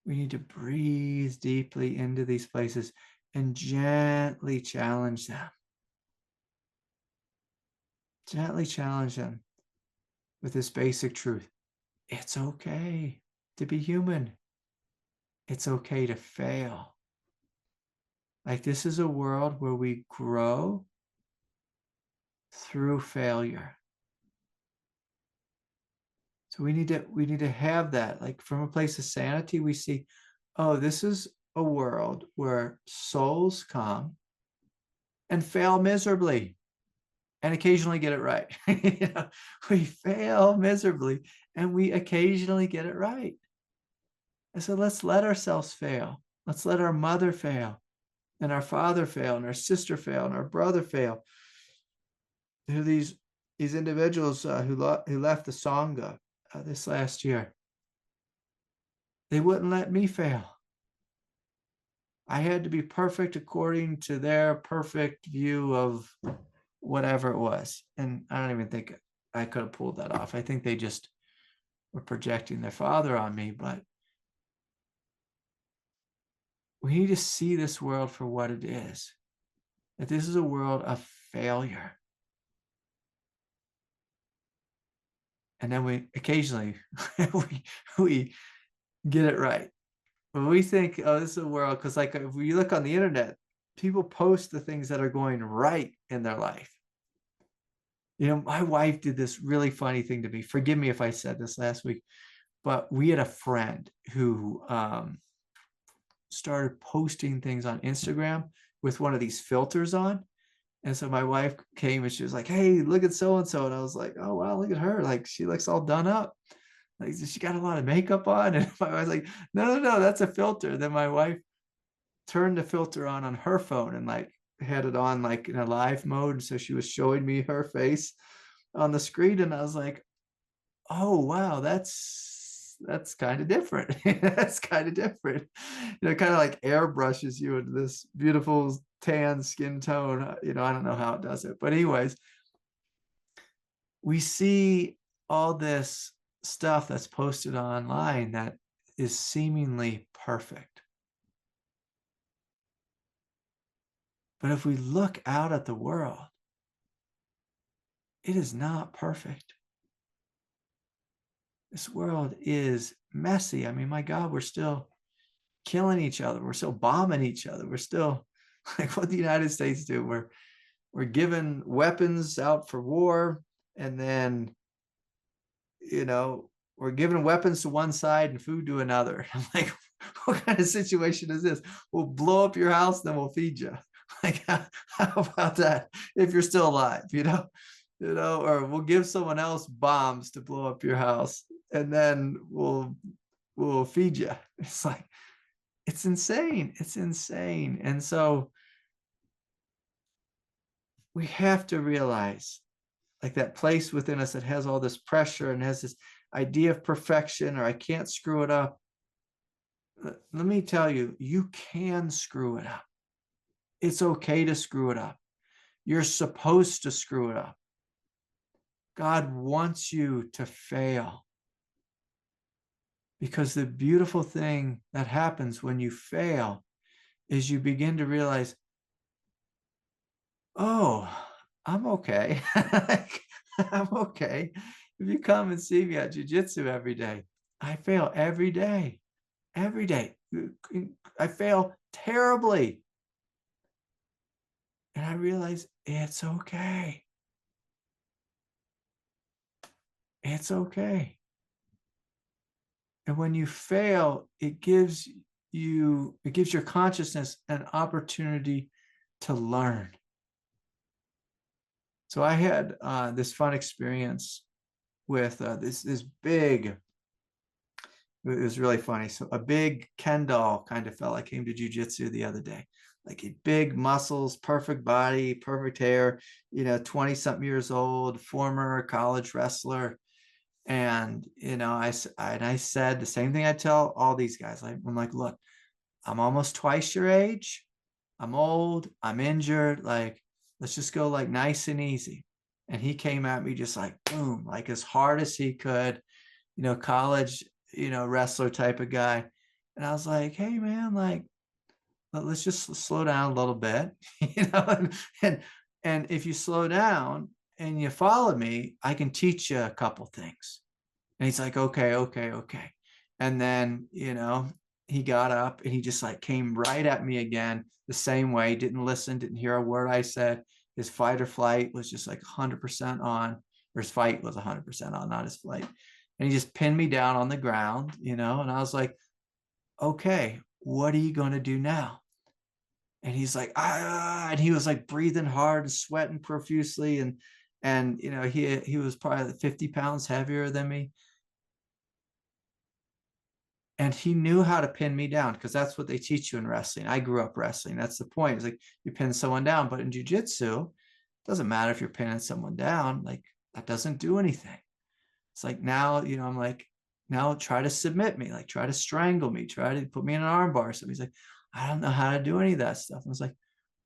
we need to breathe deeply into these places and gently challenge them. Gently challenge them with this basic truth. It's okay to be human. It's okay to fail. Like this is a world where we grow through failure. So we need to have that. Like from a place of sanity, we see, oh, this is a world where souls come and fail miserably and occasionally get it right. We fail miserably and we occasionally get it right. And so let's let ourselves fail. Let's let our mother fail and our father fail and our sister fail and our brother fail. There are these individuals who left the Sangha this last year. They wouldn't let me fail. I had to be perfect according to their perfect view of whatever it was. And I don't even think I could have pulled that off. I think they just were projecting their father on me. But we need to see this world for what it is. That this is a world of failure. And then we occasionally we get it right. When we think, oh, this is a world, because like if you look on the internet, people post the things that are going right in their life. My wife did this really funny thing to me. Forgive me if I said this last week, but we had a friend who started posting things on Instagram with one of these filters on. And so my wife came and she was like, hey, look at so-and-so. And I was like, oh, wow, look at her. Like she looks all done up. Like she got a lot of makeup on. And my wife's like, no, that's a filter. Then my wife turned the filter on her phone and like had it on like in a live mode. So she was showing me her face on the screen. And I was like, oh, wow, that's kind of different. That's kind of different. Kind of like airbrushes you into this beautiful tan skin tone. I don't know how it does it. But anyways, we see all this stuff that's posted online that is seemingly perfect. But if we look out at the world, it is not perfect. This world is messy. I mean, my God, we're still killing each other. We're still bombing each other. We're still like what the United States do. We're giving weapons out for war, and then we're giving weapons to one side and food to another. I'm like, what kind of situation is this? We'll blow up your house, then we'll feed you. Like, how about that? If you're still alive, or we'll give someone else bombs to blow up your house, and then we'll feed you. It's like, it's insane. It's insane. And so we have to realize like that place within us that has all this pressure and has this idea of perfection, or I can't screw it up. Let me tell you, you can screw it up. It's okay to screw it up. You're supposed to screw it up. God wants you to fail. Because the beautiful thing that happens when you fail is you begin to realize, oh, I'm okay. I'm okay. If you come and see me at jiu-jitsu every day, I fail every day. Every day. I fail terribly. And I realize it's okay. It's okay. And when you fail, it gives it gives your consciousness an opportunity to learn. So I had this fun experience with this big. It was really funny. So a big Ken doll kind of fella came to jujitsu the other day, like big muscles, perfect body, perfect hair, 20 something years old, former college wrestler. And, I said the same thing I tell all these guys. I'm like, look, I'm almost twice your age. I'm old. I'm injured. Like, let's just go like nice and easy. And he came at me just like, boom, like as hard as he could, college, wrestler type of guy. And I was like, hey man, like, let's just slow down a little bit, and, and if you slow down and you follow me, I can teach you a couple things. And he's like, okay, okay, okay. And then, he got up and he just like came right at me again, the same way, didn't listen, didn't hear a word I said. His fight or flight was just like 100% on, or his fight was 100% on, not his flight. And he just pinned me down on the ground, and I was like, okay, what are you going to do now? And he's like, and he was like breathing hard and sweating profusely. And he was probably 50 pounds heavier than me. And he knew how to pin me down, because that's what they teach you in wrestling. I grew up wrestling. That's the point. It's like you pin someone down. But in jiu-jitsu, it doesn't matter if you're pinning someone down. Like, that doesn't do anything. It's like, now, I'm like, now try to submit me, like try to strangle me, try to put me in an arm bar. So he's like, I don't know how to do any of that stuff. And I was like,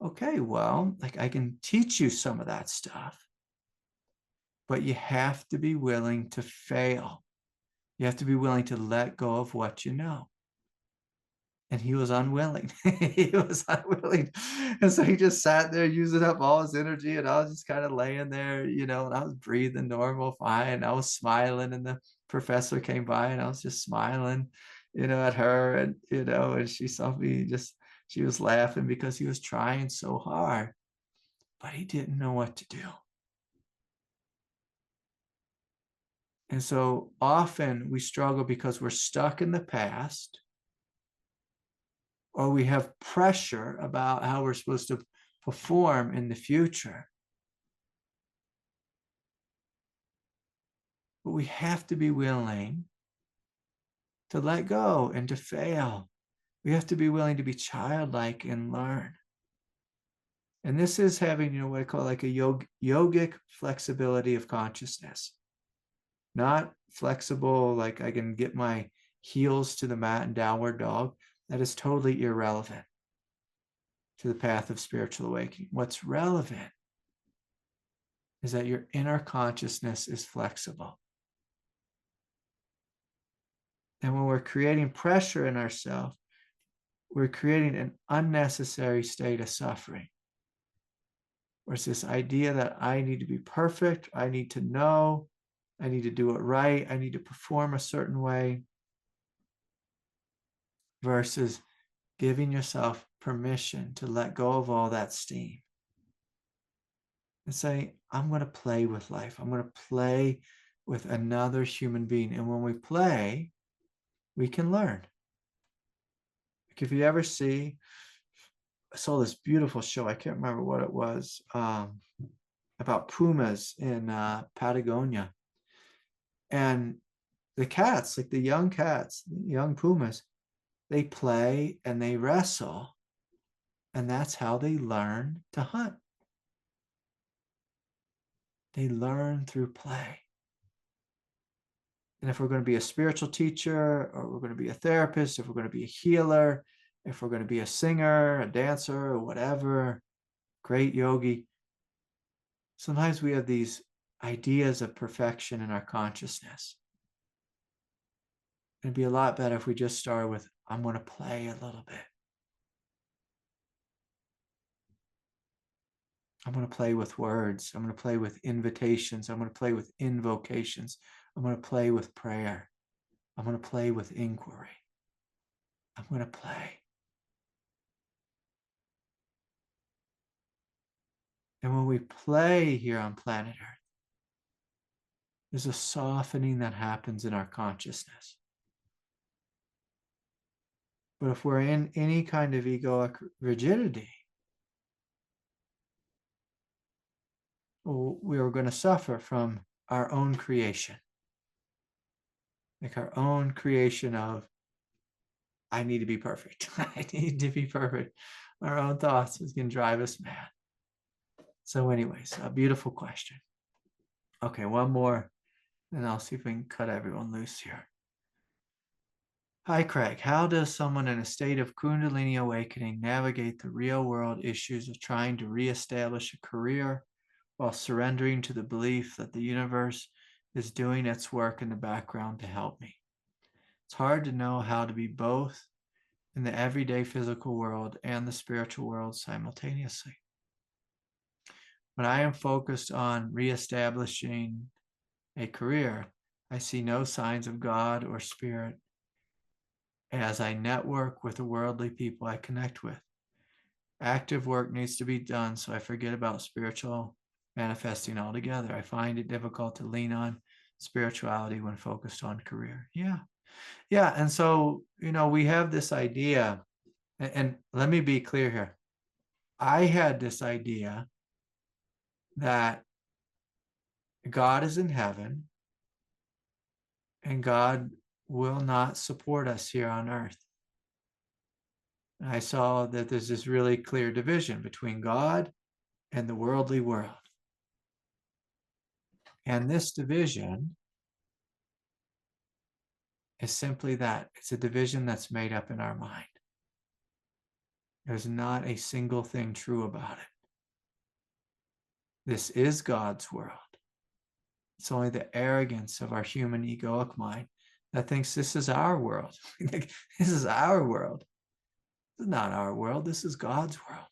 okay, well, like I can teach you some of that stuff, but you have to be willing to fail. You have to be willing to let go of what you know. And he was unwilling. He was unwilling. And so he just sat there using up all his energy. And I was just kind of laying there, and I was breathing normal, fine. I was smiling. And the professor came by and I was just smiling, at her. And, and she saw me she was laughing because he was trying so hard, but he didn't know what to do. And so often we struggle because we're stuck in the past, or we have pressure about how we're supposed to perform in the future. But we have to be willing to let go and to fail. We have to be willing to be childlike and learn. And this is having, what I call like a yogic flexibility of consciousness. Not flexible, like I can get my heels to the mat and downward dog. That is totally irrelevant to the path of spiritual awakening. What's relevant is that your inner consciousness is flexible. And when we're creating pressure in ourselves, we're creating an unnecessary state of suffering. Where it's this idea that I need to be perfect, I need to know, I need to do it right, I need to perform a certain way, versus giving yourself permission to let go of all that steam and say, I'm going to play with life. I'm going to play with another human being. And when we play, we can learn. Like if you ever I saw this beautiful show, I can't remember what it was, about pumas in Patagonia. And the cats, like the young cats, young pumas, they play and they wrestle. And that's how they learn to hunt. They learn through play. And if we're going to be a spiritual teacher, or we're going to be a therapist, if we're going to be a healer, if we're going to be a singer, a dancer, or whatever, great yogi, sometimes we have these ideas of perfection in our consciousness. It'd be a lot better if we just started with, I'm going to play a little bit. I'm going to play with words. I'm going to play with invitations. I'm going to play with invocations. I'm going to play with prayer. I'm going to play with inquiry. I'm going to play. And when we play here on planet Earth, there's a softening that happens in our consciousness. But if we're in any kind of egoic rigidity, we are going to suffer from our own creation. Like our own creation of, I need to be perfect. I need to be perfect. Our own thoughts is going to drive us mad. So anyways, a beautiful question. Okay, one more, and I'll see if we can cut everyone loose here. Hi, Craig. How does someone in a state of Kundalini awakening navigate the real world issues of trying to reestablish a career while surrendering to the belief that the universe is doing its work in the background to help me? It's hard to know how to be both in the everyday physical world and the spiritual world simultaneously. When I am focused on reestablishing a career, I see no signs of God or spirit as I network with the worldly people I connect with. Active work needs to be done, so I forget about spiritual manifesting altogether. I find it difficult to lean on spirituality when focused on career. Yeah. And so, we have this idea, and let me be clear here. I had this idea that God is in heaven and God will not support us here on earth. And I saw that there's this really clear division between God and the worldly world. And this division is simply that. It's a division that's made up in our mind. There's not a single thing true about it. This is God's world. It's only the arrogance of our human egoic mind that thinks this is our world. This is our world. This is not our world. This is God's world.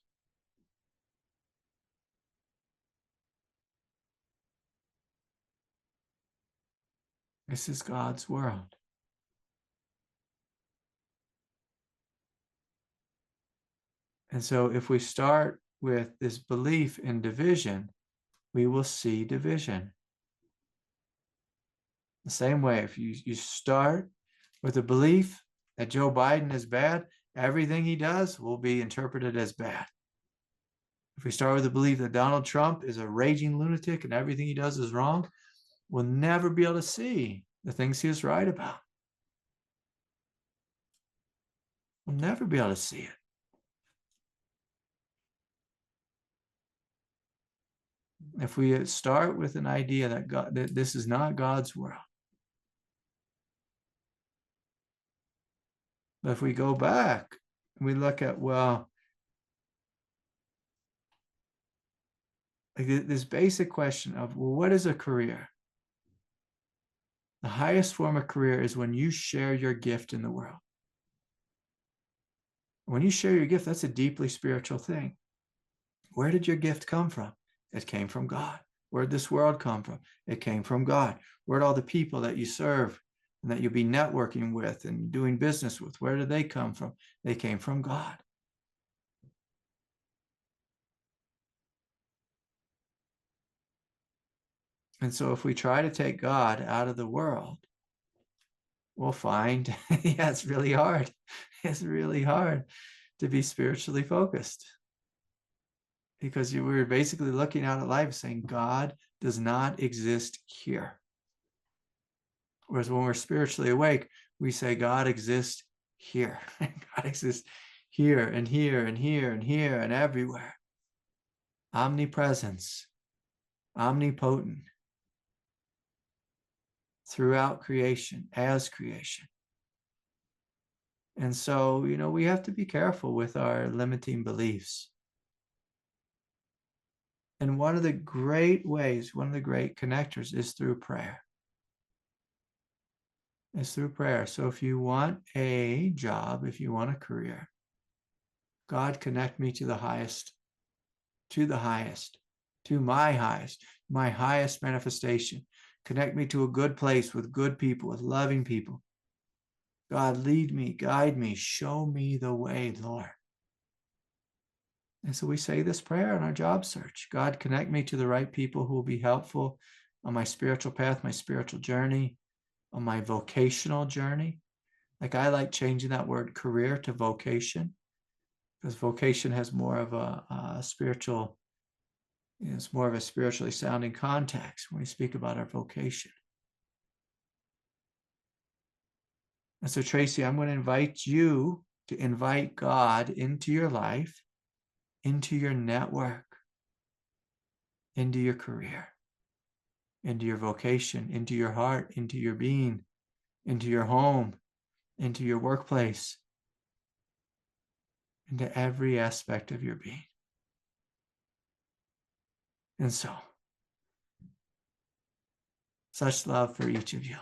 This is God's world. And so if we start with this belief in division, we will see division. The same way, if you start with a belief that Joe Biden is bad, everything he does will be interpreted as bad. If we start with the belief that Donald Trump is a raging lunatic and everything he does is wrong, we'll never be able to see the things he is right about. We'll never be able to see it. If we start with an idea that this is not God's world, but if we go back and we look at, like this basic question of, what is a career? The highest form of career is when you share your gift in the world. When you share your gift, that's a deeply spiritual thing. Where did your gift come from? It came from God. Where did this world come from? It came from God. Where did all the people that you serve and that you'll be networking with and doing business with, where did they come from? They came from God. And so if we try to take God out of the world, we'll find, it's really hard. It's really hard to be spiritually focused, because we're basically looking out at life saying God does not exist here. Whereas when we're spiritually awake, we say God exists here. God exists here and here and here and here and everywhere. Omnipresence, omnipotent, throughout creation, as creation. And so, we have to be careful with our limiting beliefs. And one of the great ways, one of the great connectors is through prayer. It's through prayer. So if you want a job, if you want a career, God, connect me to the highest, to the highest, to my highest manifestation. Connect me to a good place with good people, with loving people. God, lead me, guide me, show me the way, Lord. And so we say this prayer in our job search. God, connect me to the right people who will be helpful on my spiritual path, my spiritual journey, on my vocational journey. Like I like changing that word career to vocation, because vocation has more of a spiritual, it's more of a spiritually sounding context when we speak about our vocation. And so, Tracy, I'm going to invite you to invite God into your life, into your network, into your career, into your vocation, into your heart, into your being, into your home, into your workplace, into every aspect of your being. And so, such love for each of you.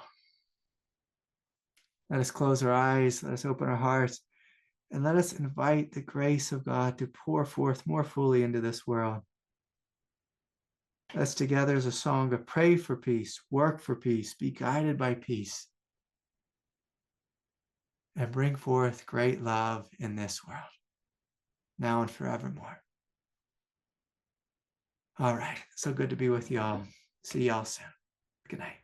Let us close our eyes, let us open our hearts, and let us invite the grace of God to pour forth more fully into this world. Let's together as a song of pray for peace, work for peace, be guided by peace, and bring forth great love in this world, now and forevermore. All right, so good to be with y'all. See y'all soon. Good night.